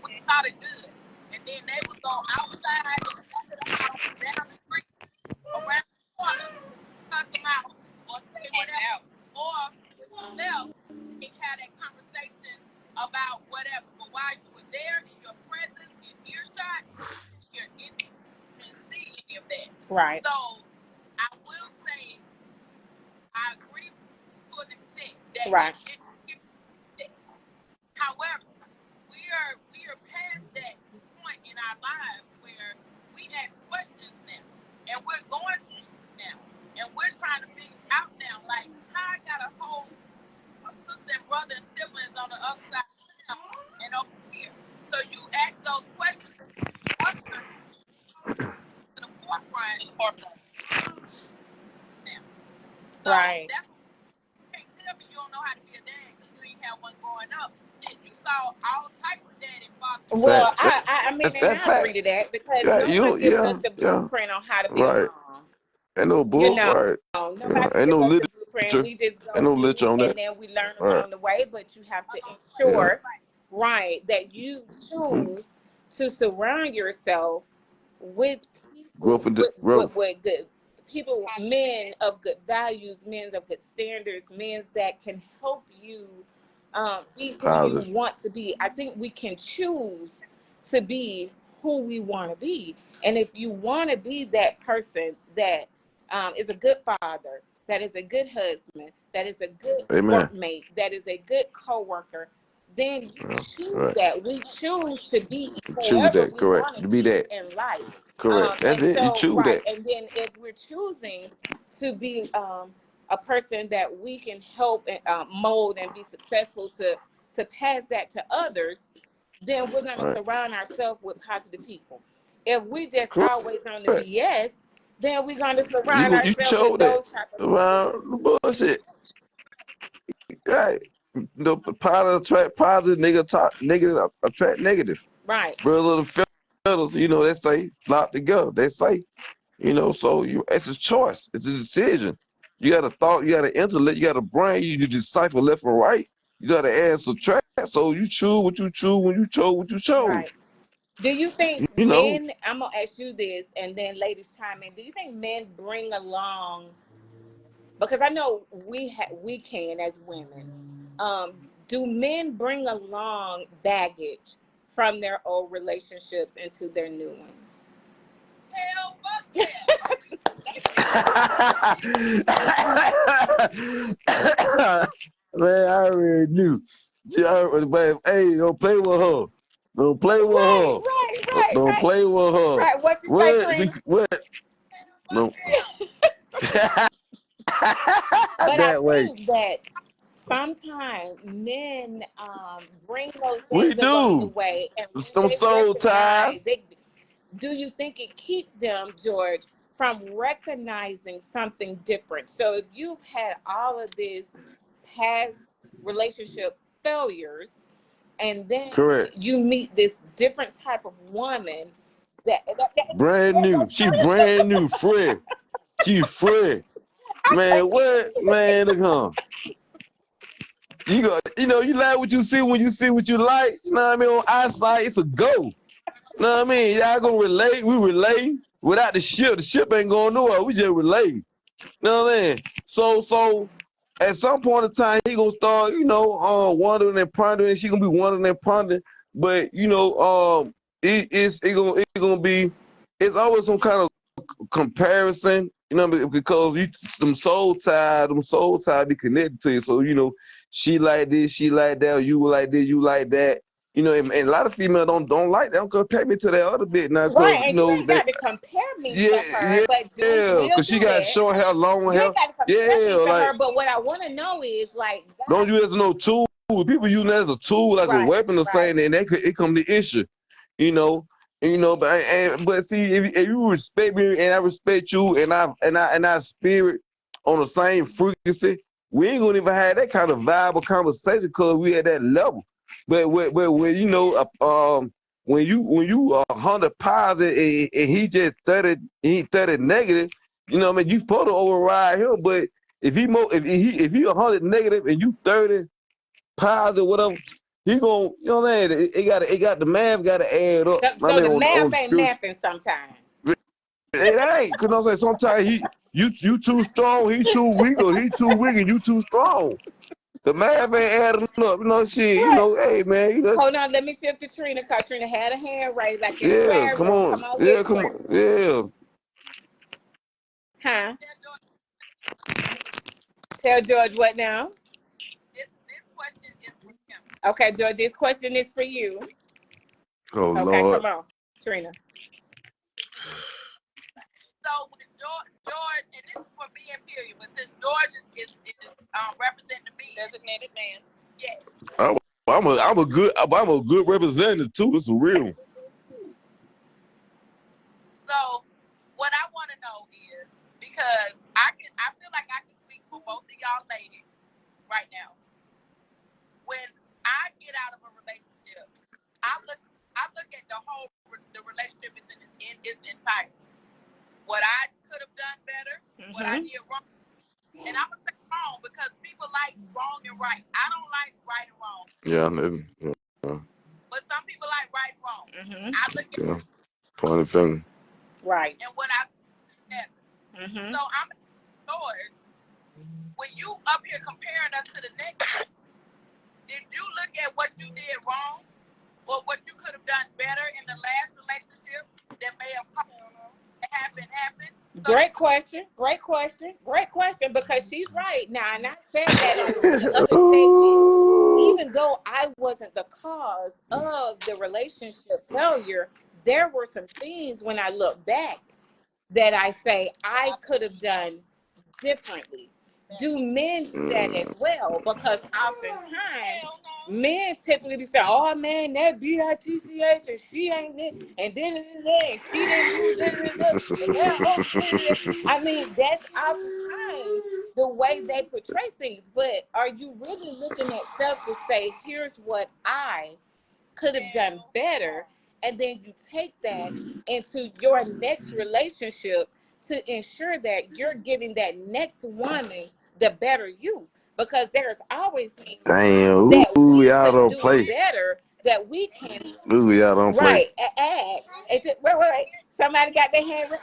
We thought it good. And then they would go outside in the back of the house, down the street, around the corner, cuss them out, or say whatever, or left and had that conversation about whatever. But while you were there in your presence, in earshot, you're in and see any of that. Right. So I will say I agree to an extent that Right. however, we are past that point in our lives where we ask questions now, and we're going now, and we're trying to figure out now, like how I got a whole sister and brother and siblings on the other side of town and over here. So you ask those questions, to the forefront now. So Right. that's what you can't tell me you don't know how to be a dad because you ain't had one growing up. And you saw all types of daddy fathers. Well, Fact. I mean, and That's I agree fact. to that because Yeah, no one gives us yeah, the yeah. blueprint on how to be a Right. mom. Ain't no You book, know, right? Yeah. nobody Ain't gives no us the blueprint. literature. We just Ain't go no through literature on and that. then we learn Right. along the way. But you have to Yeah. ensure, right, that you Mm-hmm. choose to surround yourself with Growth people and with growth. good people, men of good values, men of good standards, men that can help you be who you Positive. want to be. I think we can choose to be who we want to be. And if you want to be that person that is a good father, that is a good husband, that is a good Amen. workmate, that is a good coworker, then you Yeah. choose Right. that. We choose to be Choose whoever that. we Correct. want to To be be that. in life. Correct. That's And it. You so, choose right. that. And then if we're choosing to be a person that we can help and mold and be successful to pass that to others, then we're going to Right. surround ourselves with positive people. If we just Correct. always on the BS, then we're going to surround You ourselves with chose that. those type of people Around too. the bullshit. Right. Positive attract positive, negative attract negative. Right. Birds of the feathers, they say flock together. They say, so it's a choice. It's a decision. You got a thought, you got an intellect, you got a brain, you decipher left and right. You got to add and subtract. So you choose what you choose when you chose what you chose. Right. Do you think You know, men, I'm going to ask you this and then ladies chime in, do you think men bring along, because I know we can as women, do men bring along baggage from their old relationships into their new ones? Hell, fuck yeah. Man, I already knew. But hey, don't play with her. Don't play with Right, her. right, Don't, right, don't right. play with her. Right. What you say, What? Trina? What? No. But I That way. think that sometimes men bring those We things along the do. way, and when Some they soul recognize, ties. they do you think it keeps them, George, from recognizing something different? So if you've had all of this past relationship failures, and then Correct. you meet this different type of woman Brand new. She brand new. Fresh. She fresh. Man, what? Man, look, huh? You like what you see when you see what you like. You know what I mean? On eyesight, it's a go. Know what I mean? Y'all gonna relate. We relate. Without the ship ain't going nowhere. We just relate. Know what I mean? So at some point in time, he gonna start, wondering and pondering. She gonna be wondering and pondering. But it gonna be. It's always some kind of comparison, because them soul ties be connected to you. So she like this, she like that, you like this, you like that. And a lot of females don't like that. Don't compare me to that other bit now, Right, because and you ain't got to compare me to her, yeah, but yeah, we'll because she do got that. short hair, long You hair. ain't got to compare me Yeah, to like her, but what I want to know is, like, don't God, use it as no tool. People using it as a tool, like a right, weapon or right. something, and it come to issue, you know. But see, if you respect me and I respect you, and I spirit on the same frequency, we ain't gonna even have that kind of vibe or conversation because we at that level. But when you 100 positive and he just 30 negative, what I mean, you supposed to override him. But if he 100 negative and you 30 positive, whatever, he gonna, what I mean, it got the math got to add up. I So mean, the on math the ain't spiritual, mapping sometimes. it ain't. Cause I'm saying sometimes you too strong, he too weak, or he too weak and you too strong. The math ain't adding up. Shit. Right. Hey man, Hold on, let me shift to Trina, because Trina had a hand raised like in the yeah. prayer Come room. on, Come on yeah, with come it. on, yeah. Huh? Tell George what now? This question is for him. Okay, George, this question is for you. Oh Okay, Lord. come on, Trina. So when George, and this is for me and period, but since George is representing me, Designated man. yes. I'm a good representative too. It's a real one. So what I want to know is, because I feel like I can speak for both of y'all ladies right now. When I get out of a relationship, I look at the relationship in its entirety. What I could have done better, what I did wrong. And I'm going to say wrong because people like wrong and right. I don't like right and wrong. Yeah, maybe. But some people like right and wrong. I look at Point of finger. Right. and what I better. So I'm Lord, when you up here comparing us to the next, did you look at what you did wrong or what you could have done better in the last relationship that may have happened? Great question, because she's right. Now, and I said that on the other segment. Even though I wasn't the cause of the relationship failure, there were some things when I look back that I say I could have done differently. Do men do that as well? Because oftentimes men typically be saying, "Oh man, that bitch and she ain't it, and then and she didn't do this." I mean, that's oftentimes the way they portray things. But are you really looking at self to say, "Here's what I could have done better," and then you take that into your next relationship to ensure that you're giving that next woman the better you, because there's always things Damn. that we Y'all could don't do play. better that we can Y'all don't play. add. Wait. Somebody got their hand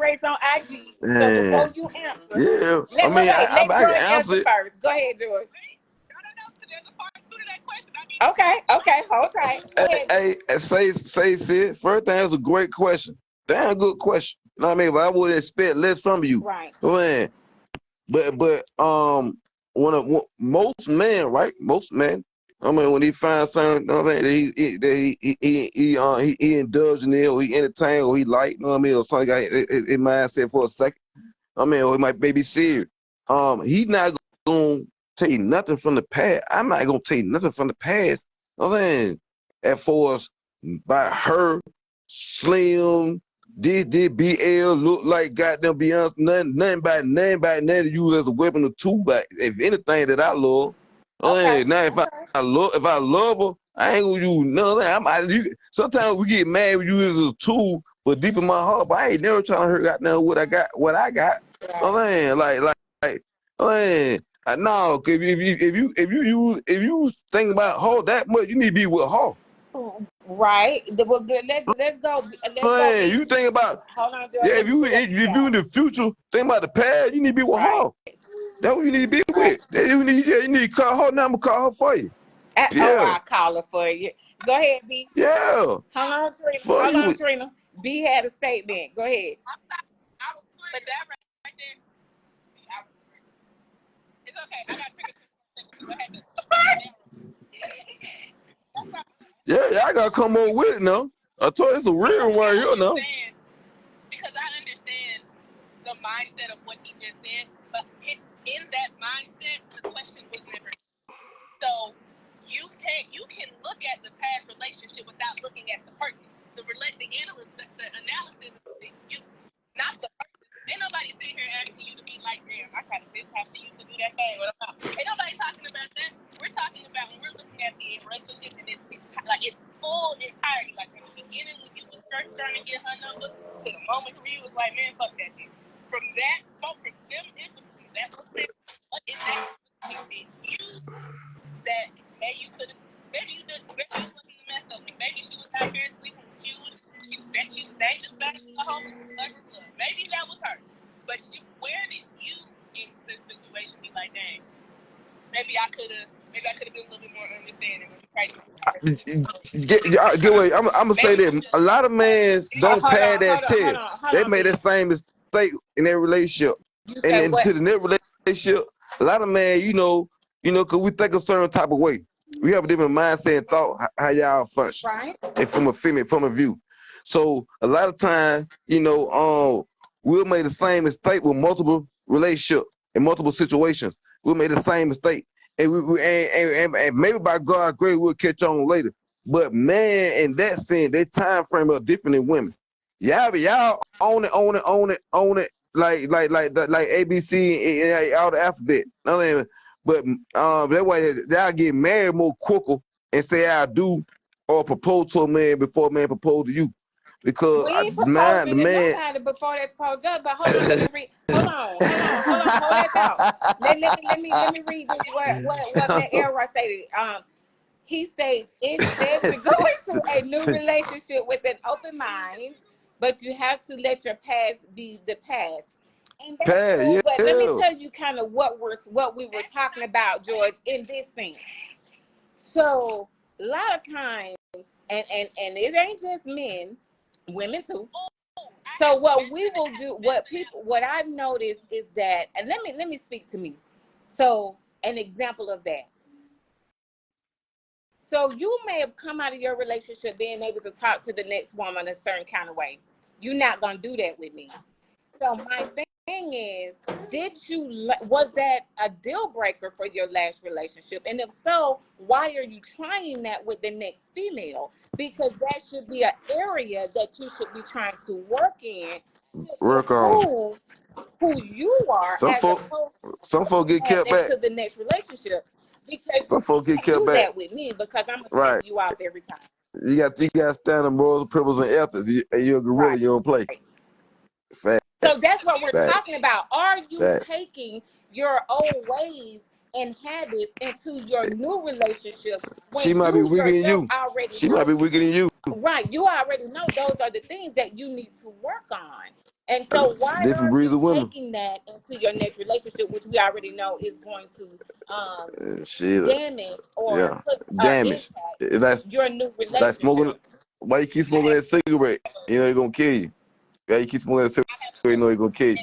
raised on IG. So Yeah. before you answer, Yeah. let I George can answer answer it. first. Go ahead, George. There's a part two to that question. I need Okay, hold tight. Go ahead. Hey, say, Sid. First thing, that's a great question. Damn good question. You know what I mean? But I would expect less from you. Right. Man. But most men, right? Most men, I mean, when he finds something, you know what I mean, he indulging in it, or he entertained, or he like, you know what I mean, or something got his mindset for a second. I mean, or he might be serious. He not gonna tell you nothing from the past. I'm not gonna tell you nothing from the past. You know what I'm saying, as far as by her, Slim, this BL look like goddamn Beyonce, nothing to use as a weapon or tool. But if anything that I love, Okay. now if I love her, I ain't gonna use none. Sometimes we get mad when you use it as a tool, but deep in my heart, but I ain't never trying to hurt goddamn what I got. Man, no, if you think about her that much, you need to be with her. Right. Let's go. Man, you think about Hold on, George. yeah. Let If me you correct if you, you y'all. in the future, think about the past. You need to be with Right. her. That's what you need to be Right. with. You need to call her. Now I'm gonna call her for you. Yeah, I'll call her for you. Go ahead, B. yeah. Hold on, Trina. For Hold you. on, Trina. B had a statement. Go ahead. I was But that right there, it's okay. I got triggered. Go ahead. Yeah, I gotta come over with it now. I told you it's a real one right here now. Because I understand the mindset of what he just said, but in that mindset, the question was never. So you can look at the past relationship without looking at the person. The analysis, you not the person. Ain't nobody sitting here asking you to be like, damn, I kind of miss how she used to do that thing. Ain't nobody talking about that. We're talking about when we're looking at the relationship and it's full entirety. Like from the beginning when you was first trying to get her number to the moment where you was like, man, fuck that shit. From them infancy, that was it. What is that? You that maybe you could have, maybe you wasn't the mess up. Maybe she was out here sleeping with you. She was dangerous back to the home. Maybe that was her. But where did you in this situation be like, dang, maybe I could have been a little bit more understanding when we tried to Get away. I'm gonna say that a lot of men don't pad that test. They made that same mistake in their relationship, and then to the next relationship, a lot of men, cause we think a certain type of way. We have a different mindset and thought how y'all function, Right. and from a female point of view. So a lot of times, we'll make the same mistake with multiple relationships in multiple situations. We'll make the same mistake. And and maybe by God's grace we'll catch on later. But man, in that sense, their time frame are different than women. Y'all own it, like ABC and all the alphabet. But that way y'all get married more quicker and say I do or propose to a man before a man propose to you. Because We ain't the proposing to man nobody before they propose us. But hold on, let me read. Hold on, hold that thought. Let me read this. What Matt Elroy stated. He states it's best to go into a new relationship with an open mind, but you have to let your past be the past. And that's cool. yeah. But let me tell you kind of what we were talking about, George, in this sense. So a lot of times, and it ain't just men, women too. So what we will do, what I've noticed is that, and let me speak to me. So an example of that. So you may have come out of your relationship being able to talk to the next woman a certain kind of way. You're not gonna do that with me. So my thing is, was that a deal breaker for your last relationship? And if so, why are you trying that with the next female? Because that should be an area that you should be trying to work in to Work on. improve who you are Some as folk opposed get to kept back. into the next relationship. Because Some you folk get can't kept do back. that with me because I'm gonna Right. take you off every time. You got to stand on morals, principles, and ethics. You're a gorilla. Right. You don't play. Facts. So that's what we're Facts. talking about. Are you Facts. taking your old ways and habits into your new relationship when She might be you weaker than yourself you. already She know? might be weaker than you. Right. You already know those are the things that you need to work on. And so why Different are breeds you of women. taking that into your next relationship, which we already know is going to Shit. damage or Yeah. put Damage. impact That's your new like smoking. relationship? Why you keep smoking that cigarette? You know it's gonna kill you. Why you keep smoking that cigarette? You know it's gonna kill you.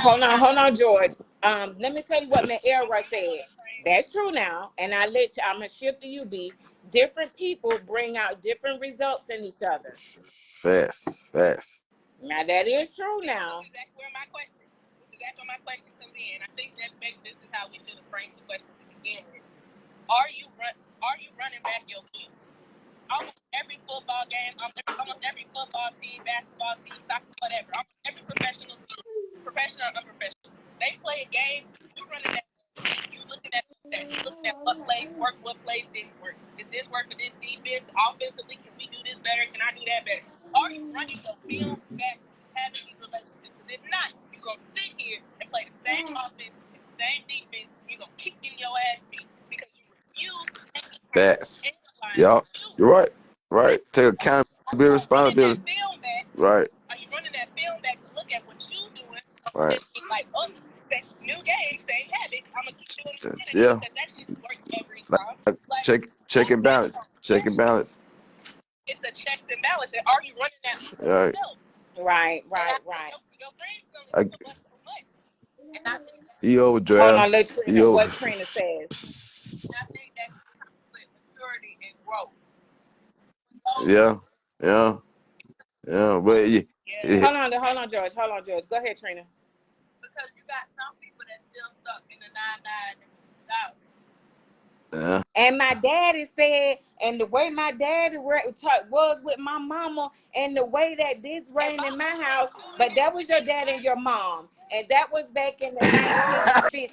Hold on, George. Let me tell you what Matt Elroy said. That's true now, and I'm gonna shift to you, B. Different people bring out different results in each other. Fast. Now that is true now. That's where my question comes in. I think this is how we should have framed the question to begin with. Are you running back your kids? Almost every football game, almost every football team, basketball team, soccer, whatever, almost every professional team, professional or unprofessional, they play a game. You running back. You looking at what plays work, what plays didn't work. Did this work for this defense? Offensively, can we do this better? Can I do that better? Are you running your film back, having these relationships? Because if not, you're gonna sit here and play the same offense, the same defense. You're gonna kick in your ass beat because you refuse to take the time Fast. to analyze Yup. you. You're right. Right. Take accountability, Are you running responsibility. that film back? Right. Are you running that film back to look at what you doing? Right. And it's like, oh, new game, same habit. I'm gonna keep doing it again Yeah. because that shit works every Like, time. Like check and balance. Check and balance. it's a check and balance. And are you running that for Right. yourself? Right. Your brain's only I, so much. And I think he Hold overdraft. on, let He Trina. over. What Trina says. that comes with maturity and growth. Yeah. Yeah. Yeah. But yeah. Yeah. Hold on, George. Go ahead, Trina. Because you got some people that still stuck in the 99 Yeah. And my daddy said, and the way my daddy was with my mama, and the way that this ran in my house, but that was your dad and your mom. And that was back in the 1950s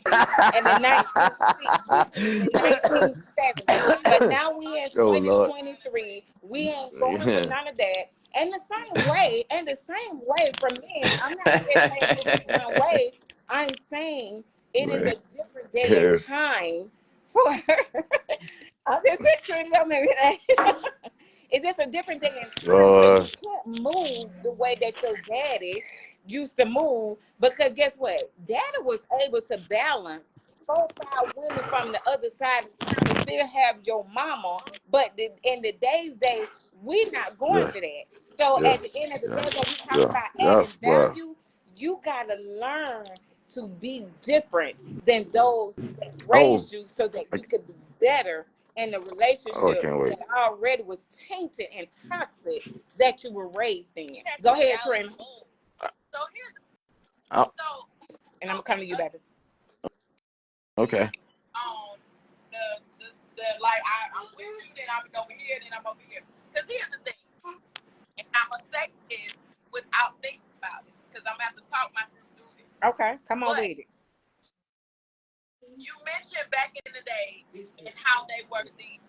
and the 1960s and the 1970s. But now we in Oh Lord. 2023. We ain't going with none of that. And the same way for men, I'm not saying it's just one way. I'm saying it is a different day and time for I'm just saying, maybe that. It's just a different day and time, so you can't move the way that your daddy used to move, because guess what? Daddy was able to balance 4 or 5 women from the other side of town and still have your mama, but in the days, we're not going for that. So at the end of the day, when we talk about adding value, you gotta learn to be different than those that raised you so that you could be better in the relationship that already was tainted and toxic that you were raised in. Go ahead, Trina. So here's and I'm gonna come to you, baby. Okay. The like I'm with you, then I'm over here, then I'm over here. Because here's the thing, and I'm gonna say this without thinking about it, because I'm gonna have to talk myself through this. Okay, come on with it. You mentioned back in the day and how they were then.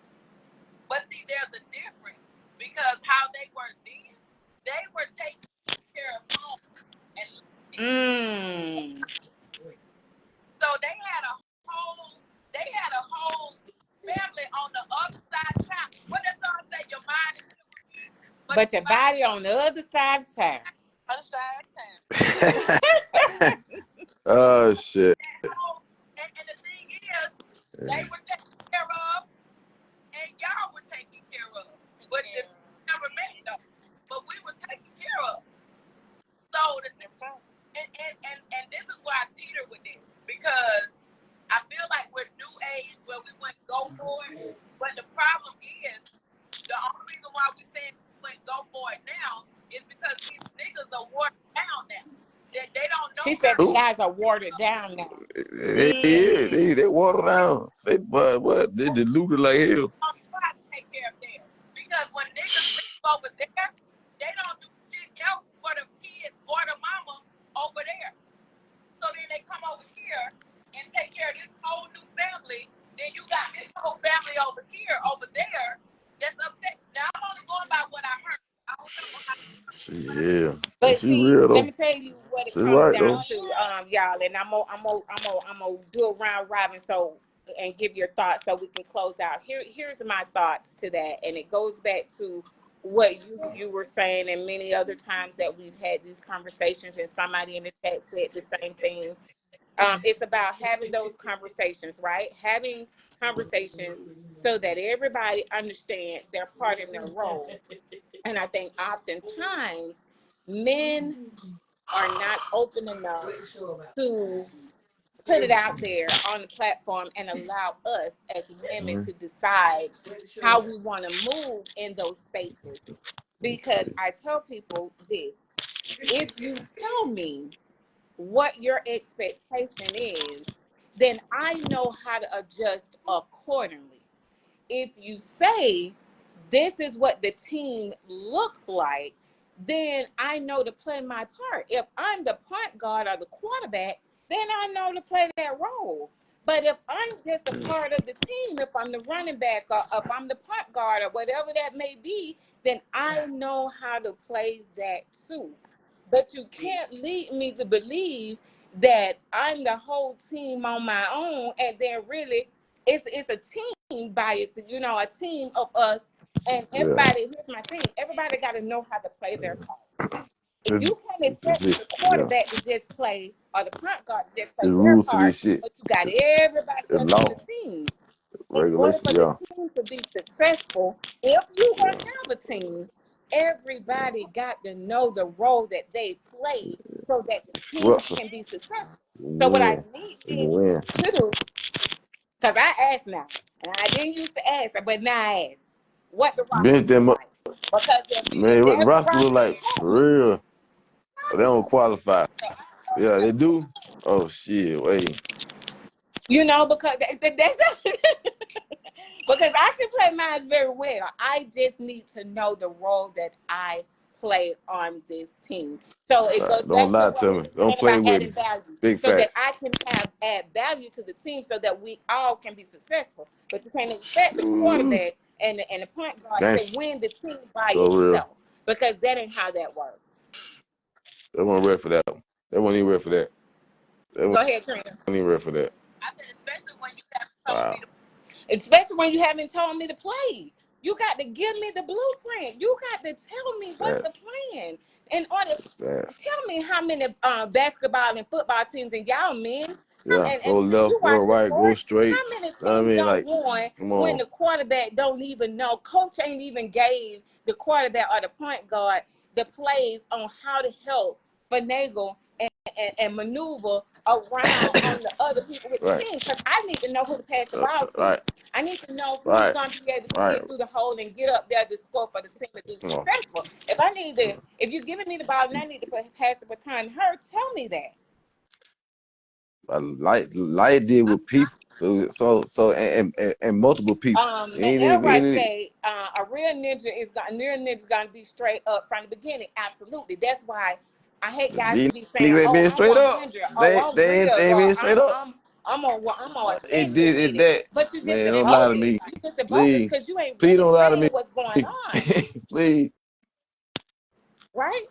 But see, there's a difference, because how they were then, they were taking care of home and so they had a whole family on the other side of town. What does song say? Your mind is still with me, but your body on the other side of town. Other side of town. Oh shit. And the thing is, they were taken care of, and y'all were taken care of. But the never met though. But we were taken care of. So and this is why I teeter with this, because I feel like we're new age where we wouldn't go for it. But the problem is, the only reason why we saying we wouldn't go for it now is because these niggas are watered down now. They don't know. She said the guys are watered down now. They watered down. They diluted like hell. I'm trying to take care of them, because when niggas live over there, they don't do shit else for the kids or the mama over there. So then they come over here and take care of this whole new family. Then you got this whole family over here, over there, that's upset. Now I'm only going by what I heard. I don't know how. Yeah, but she real though. Let me tell you what it comes down to, y'all. And I'm gonna do a round robin and give your thoughts so we can close out. Here's my thoughts to that, and it goes back to what you were saying, and many other times that we've had these conversations, and somebody in the chat said the same thing. It's about having those conversations, right? Having conversations so that everybody understands their part in their role. And I think oftentimes men are not open enough to put it out there on the platform and allow us as women to decide how we want to move in those spaces. Because I tell people this: if you tell me what your expectation is, then I know how to adjust accordingly. If you say this is what the team looks like, then I know to play my part. If I'm the point guard or the quarterback, then I know to play that role. But if I'm just a part of the team, if I'm the running back or if I'm the point guard or whatever that may be, then I know how to play that too. But you can't lead me to believe that I'm the whole team on my own, and then really it's a team bias, a team of us And Yeah. everybody, here's my thing: everybody got to know how to play their part. If you It's, can't it's expect the just, yeah. quarterback to just play or the punt guard to just play There's their rules to part, this shit. but you got everybody The else on law, the team. In order regulation, for the yeah. team to be successful, if you're Yeah. going to have a team, everybody got to know the role that they play so that the team Structure. can be successful. You So what I win. need You these win. to do, because I asked now, and I didn't used to ask, but now I ask, what the roster Bench look them up. like. Because if Man, what the there's a roster look roster like for for me, real? But they don't qualify. So Yeah, they do. Oh shit, wait. because that's just because I can play mine very well. I just need to know the role that I play on this team. So it goes Don't back to lie what to we me. were Don't saying play about with adding me. value, Big so that facts. I can add value to the team, so that we all can be successful. But you can't expect the Ooh, quarterback and the point guard to gangster. win the team by So real. itself, because that ain't how that works. They weren't ready for that. They weren't even ready for that. They Go weren't ahead, Trina. even ready for that. I said, especially when you haven't told me Wow. to. Especially when you haven't told me to play. You got to give me the blueprint. You got to tell me what's the That's plan. In order, that's tell me how many basketball and football teams and y'all men, yeah. and Go you left, go watch the right, go sport. straight. How many You know what I teams mean? don't Like, win come when on. the quarterback don't even know? Coach ain't even gave the quarterback or the point guard the plays on how to help finagle and maneuver around on the other people with the Right. team. Because I need to know who to pass the ball to. Right. I need to know who's Right. going to be able to Right. get through the hole and get up there to score for the team to be Come on. successful. If you're giving me the ball and I need to pass the baton to her, tell me that. Like did with people. And multiple people. And You Elroy ain't, say a real ninja gonna be straight up from the beginning. Absolutely. That's why I hate guys to these be saying, niggas ain't "Oh, being I'm straight up. 100. Oh, They I'm they ain't, real. they ain't Well, being straight up. I'm on It attention did with it it." that. But you just Man, a don't lie to bogus. me. You just a bogus Please. because you ain't Please really don't lie to saying me. what's going on, Please. right?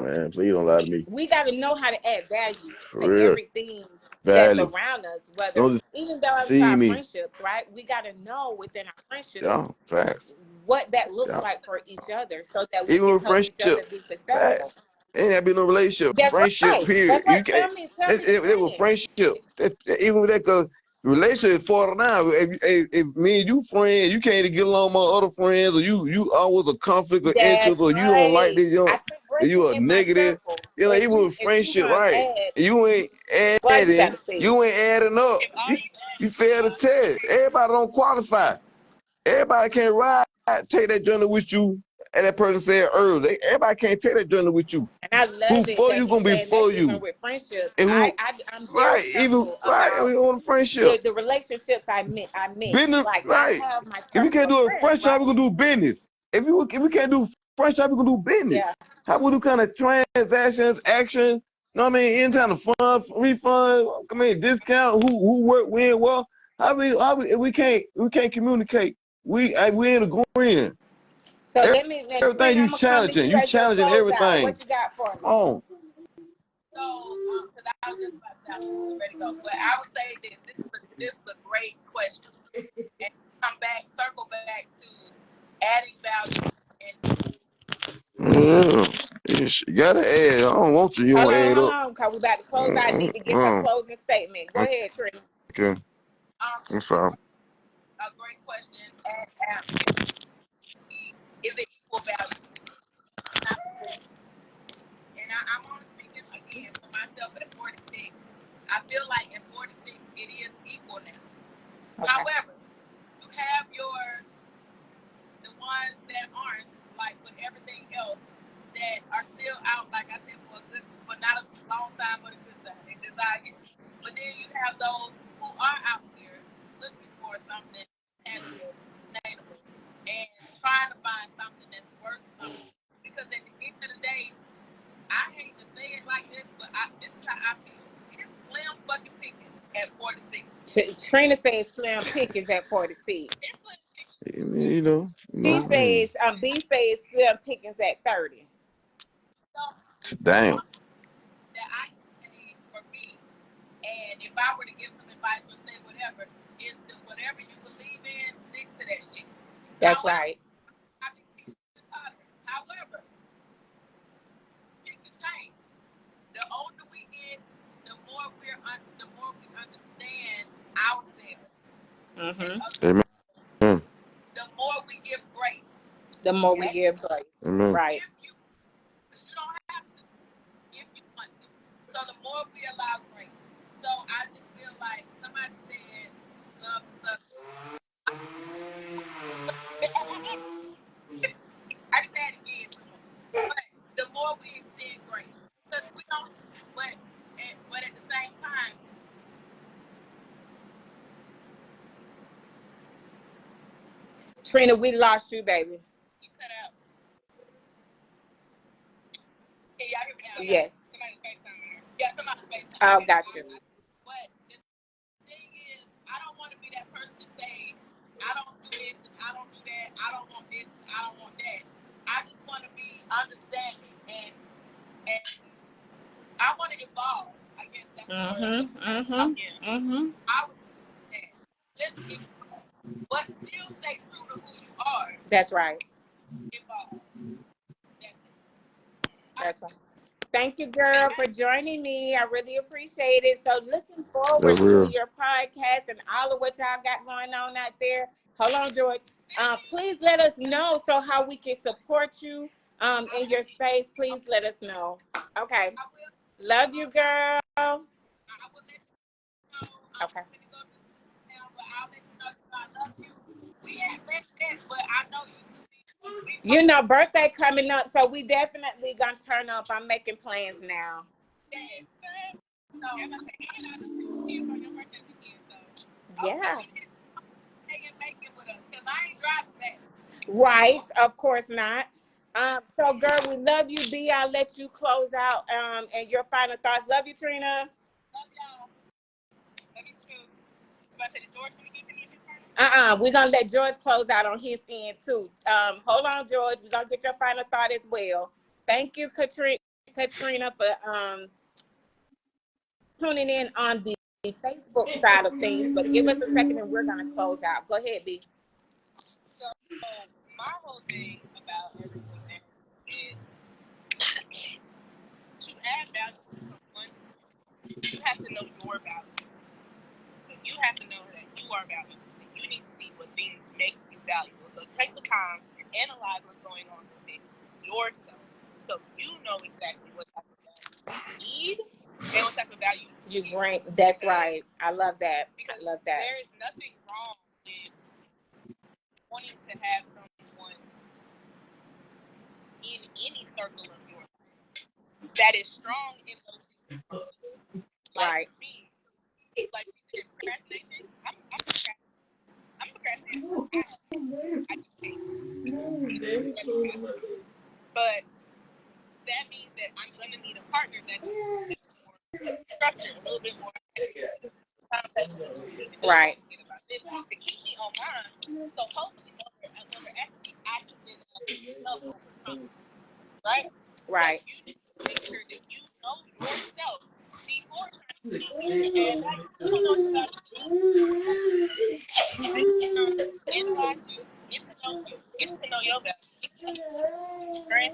Man, please don't lie to me. We got to know how to add value For to real. everything that's Value. around us, whether Don't even down to see our me. friendships, right? We got to know within our friendships Yeah, facts. what that looks Yeah. like for each other, so that we Even can with help each friendship, other be successful. facts. Ain't that be no relationship. That's Friendship, right. period. That's You right. can't. Tell me the It was plan. friendship. Even with that, cause relationship is farther now. If me and you friends, you can't get along with my other friends, or you always a conflict of interest, That's or you don't like right. this, I keep you breaking are in my negative. circle. You know, even with If you friendship, want to right? add, You ain't well, you gotta adding. say it. You ain't adding up. if all You you you fail the test. Everybody don't qualify. Everybody can't ride, take that journey with you. And that person said earlier, everybody can't take that journey with you. And I Who love it for that you he's gonna be saying that's for even you, with friendships. and who I'm very right, even careful right about on friendship, the relationships I mix. business, Like I right. have my If you circle can't of do a friends, friendship, we right? gonna do business. If we can't do friendship, we gonna do Yeah. business. How we do kind of transactions, action? No, I mean, any kind of fund, refund. I mean, discount. Who work when? Well, if we can't communicate. We ain't agreeing. So let me, now, Everything Trina, you I'm gonna come to challenging. you You as your challenging closeout. everything. What you got for Come me? on. So, because I was just about to say I was ready to go, but I would say this. This is a great question, and circle back to adding value. And Yeah. You gotta add. I don't want you. You don't add Hold up. on, cause we about to close out. I need to get her closing statement. Go ahead, Trina. Okay. I'm this is sorry. a great question. Is it equal value? And I'm only speaking again for myself at 46. I feel like at 46 it is equal now. Okay. However, you have the ones that aren't, like with everything else, that are still out, like I said, for not a long time, but a good time. They desire it. But then you have those who are out here looking for something tangible, sustainable, and trying to find something that's worth something. Because at the end of the day, I hate to say it like this, but this is how I feel. It's slim fucking picking at 46. Trina says slim pickings at 46. It's slim You know. She Hey. says, B says slim pickings at 30. So the Damn. one that I say for me, and if I were to give some advice or say whatever, is that whatever you believe in, stick to that shit. That's However, right. I think people are tolerant. However, things change. The older we get, the more we understand ourselves and Mm-hmm. other Amen. people, the more we give grace. The more we Okay? give grace. Amen. Right. Because you don't have to if you want to. So the more we allow grace. So I just feel like somebody said love. I just had to get it. But the more we extend grace, because we don't. But at the same time, Trina, we lost you, baby. you cut out. Can y'all hear me now? Yes. Somebody's FaceTiming her. Yeah, somebody's FaceTiming. Oh, got you. But the thing is, I don't want to be that person to say, I don't do this and I don't do that. I don't want this and I don't want that. I just want to be understanding and I want to evolve. I guess that's the word. I would do that. Let's evolve. But still stay true to who you are. That's right. Evolve. That's right. Thank you, girl, for joining me. I really appreciate it. So looking forward Yeah, real. to your podcast and all of what y'all got going on out there. Hold on, George. Please let us know so how we can support you in your space. Please let us know. Okay. I will. Love you, girl. I will let you know. I'm Okay. going to go to now, but I'll let you know I love you. We had left that, but I know you do be. You know, birthday coming up, so we definitely gonna turn up. I'm making plans now. Yes. So, and I say, and I see on your birthday weekend, so. Yeah. Okay, and make it with us, because I ain't driving back. Right, of course not. So girl, we love you, B. I'll let you close out and your final thoughts. Love you, Trina. Love y'all. Love you too. You about to say the George when you get to me? We're gonna let George close out on his end too. Hold on, George. We're gonna get your final thought as well. Thank you, Katrina, for tuning in on the Facebook side of things. But give us a second and we're gonna close out. Go ahead, B. So my whole thing about everything there is to add value to someone, you have to know your value. So you have to know that you are valuable. And you need to see what things make you valuable. So take the time and analyze what's going on with yourself. So you know exactly what type of value you need and what type of value you bring. That's right. I love that. I love that. There is nothing wrong with wanting to have someone in any circle of your life that is strong in those things. Like right. me, like procrastination. I'm procrastinating. I just can't. But that means that I'm gonna need a partner that's more structured, a little bit more. Right. To keep me on mine. So hopefully, over actually, I can then overcome. Right. Right. So you need to make sure that you know yourself before trying to analyze you, get to know your value, right?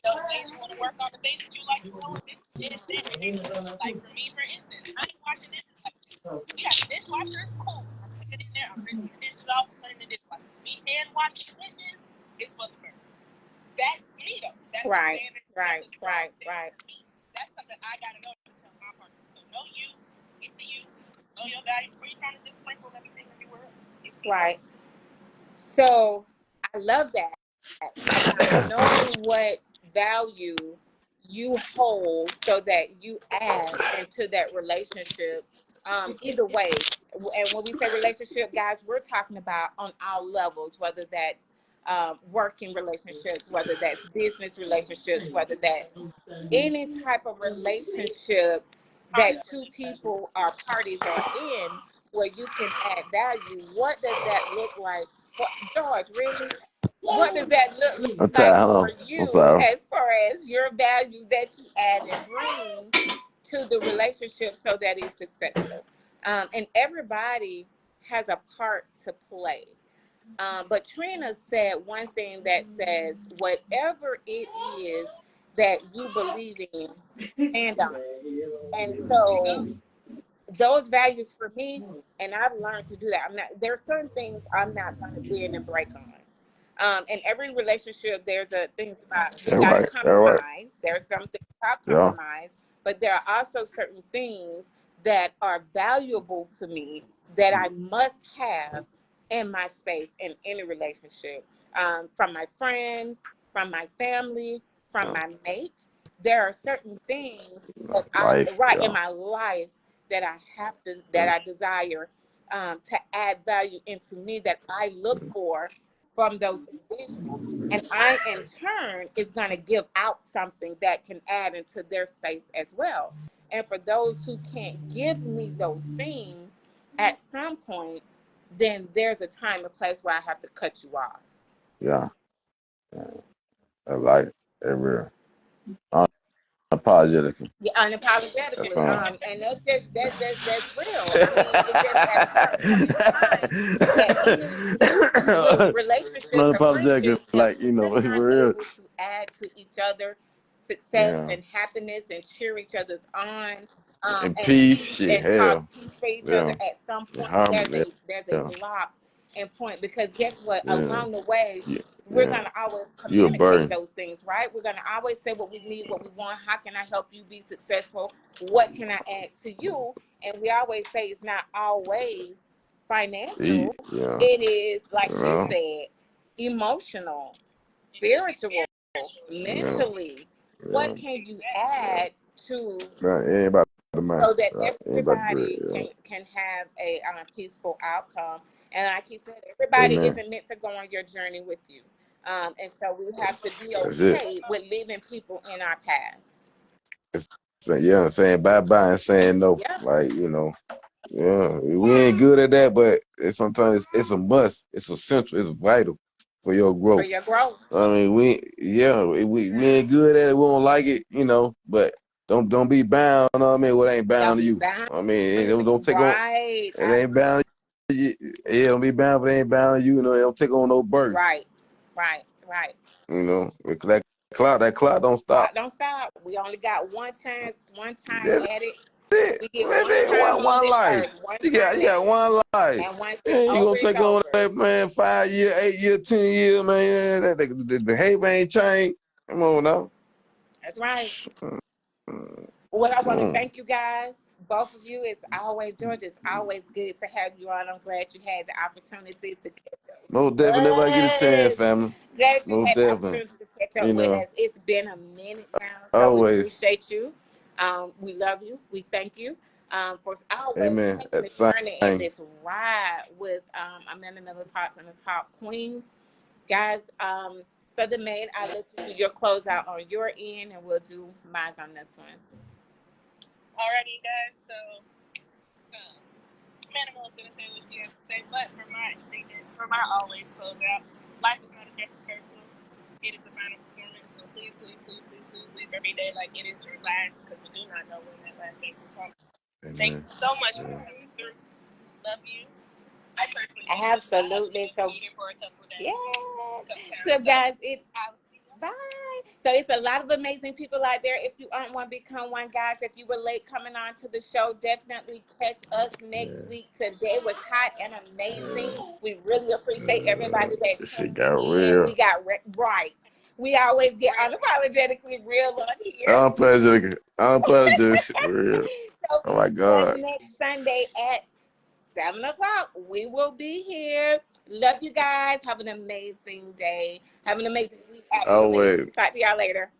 Those things you want to work on, the things that you like to do, like for me, for instance, I ain't washing dishes like this. We got a dishwasher, cool. I'm putting it in there, I'm rinsing the dishes off, putting in the dishwasher. Me hand washing dishes is for the bird. That's me though. That's right. Right. Right. That's something I gotta know to tell my partner. So know you, get to you, know your value before you trying to just sprinkle everything everywhere. Right. So I love that. Knowing what value you hold so that you add into that relationship. Either way, and when we say relationship, guys, we're talking about on all levels, whether that's working relationships, whether that's business relationships, whether that's any type of relationship that two people or parties are in where you can add value. What does that look like? George, really? What does that look like for you as far as your value that you add and bring to the relationship so that it's successful? And everybody has a part to play. But Trina said one thing that says, whatever it is that you believe in, stand on it. And so those values for me, and I've learned to do that. There are certain things I'm not going to bend and break on. In every relationship, there's a thing about we That got to right. That right. compromise. There's something about Yeah. compromise, but there are also certain things that are valuable to me that I must have in my space in any relationship. From my friends, from my family, from Yeah. my mate. There are certain things that Life. in Yeah. my life that I have to, that Yeah. I desire to add value into me, that I look for from those individuals. And I, in turn, is going to give out something that can add into their space as well. And for those who can't give me those things at some point, then there's a time and place where I have to cut you off. Yeah. I like it. That real. Unapologetically. Yeah, That's unapologetically. fine. And that's real. I mean, it just at a certain point in time that any relationship or Unapologetically, friendship, if like, you know, we're not for real. able to add to each other success Yeah. and happiness and cheer each other's on, And and peace, peace shit, and cause hell. peace for each other, Yeah. at some And point harmony. there's a Yeah. block and point, because guess what? Yeah. Along the way, Yeah. we're Yeah. gonna always You a communicate burden. those things, right? We're gonna always say what we need, what we want. How can I help you be successful? What can I add to you? And we always say it's not always financial. Yeah. It is, like You she know? said, emotional, spiritual, Yeah. mentally. Yeah. What can you Yeah. add to, Right. It ain't about the money. so that Right. It ain't about the bread. everybody Yeah. can have a peaceful outcome? And like he said, everybody Amen. isn't meant to go on your journey with you, and so we have to be That's it. okay with leaving people in our past. So, yeah, saying bye bye and saying no. Yeah, Like, you know. Yeah. We ain't good at that, but sometimes it's a must. It's essential. It's vital for your for growth. your growth. I mean, we ain't good at it. We don't like it, you know. But don't be bound. You know what I mean? What ain't bound Don't to be you? bound. I mean, don't take on. Right. It ain't bound. To you. Yeah, don't be bound, but it ain't bound to you. You know, don't take on no burden. Right. Right. You know, because that clock don't stop. Clock don't stop. We only got one chance, one time That's at it. it. We get That's one it. time on One this life. earth, one You time at got it. one life. And once Yeah, it's you over, gonna it's take on over. that, man, 5 year, 8 year, 10 years, man. The behavior ain't changed. Come on now. That's right. Mm, Well, I want to mm. thank you guys, both of you. It's always, George, it's always good to have you on. I'm glad you had the opportunity to catch up Most with definitely, never get a chance, us. family. Glad you Most had the definitely. opportunity to catch up You with know, us. It's been a minute now, so we always. appreciate you. We love you. We thank you for always Amen. taking At the the journey in same. this ride with Amanda Miller Talks and the Top Queens. Guys, Southern Maid, I'll let you do your closeout on your end, and we'll do mine on this one. Alrighty, guys. So, Amanda was gonna say what she has to say, but for my statement, for my always closeout, life is not a dress rehearsal. It is the final performance. So please live every day like it is your last, because we do not know when that last day will come. Thank Amen. you so much for Yeah. coming through. Love you. I personally Absolutely. So, be here for a couple of days. yeah. So, guys, bye. So it's a lot of amazing people out there. If you aren't one, become one, guys. If you were late coming on to the show, definitely catch us next week. Today was hot and amazing. We really appreciate everybody that This tuned shit got in. real. We got right. We always get unapologetically real on here. Unapologetic. Real. So Oh my God. next Sunday at 7 o'clock, we will be here. Love you guys. Have an amazing day. Have an amazing week, actually. Always. Talk to y'all later.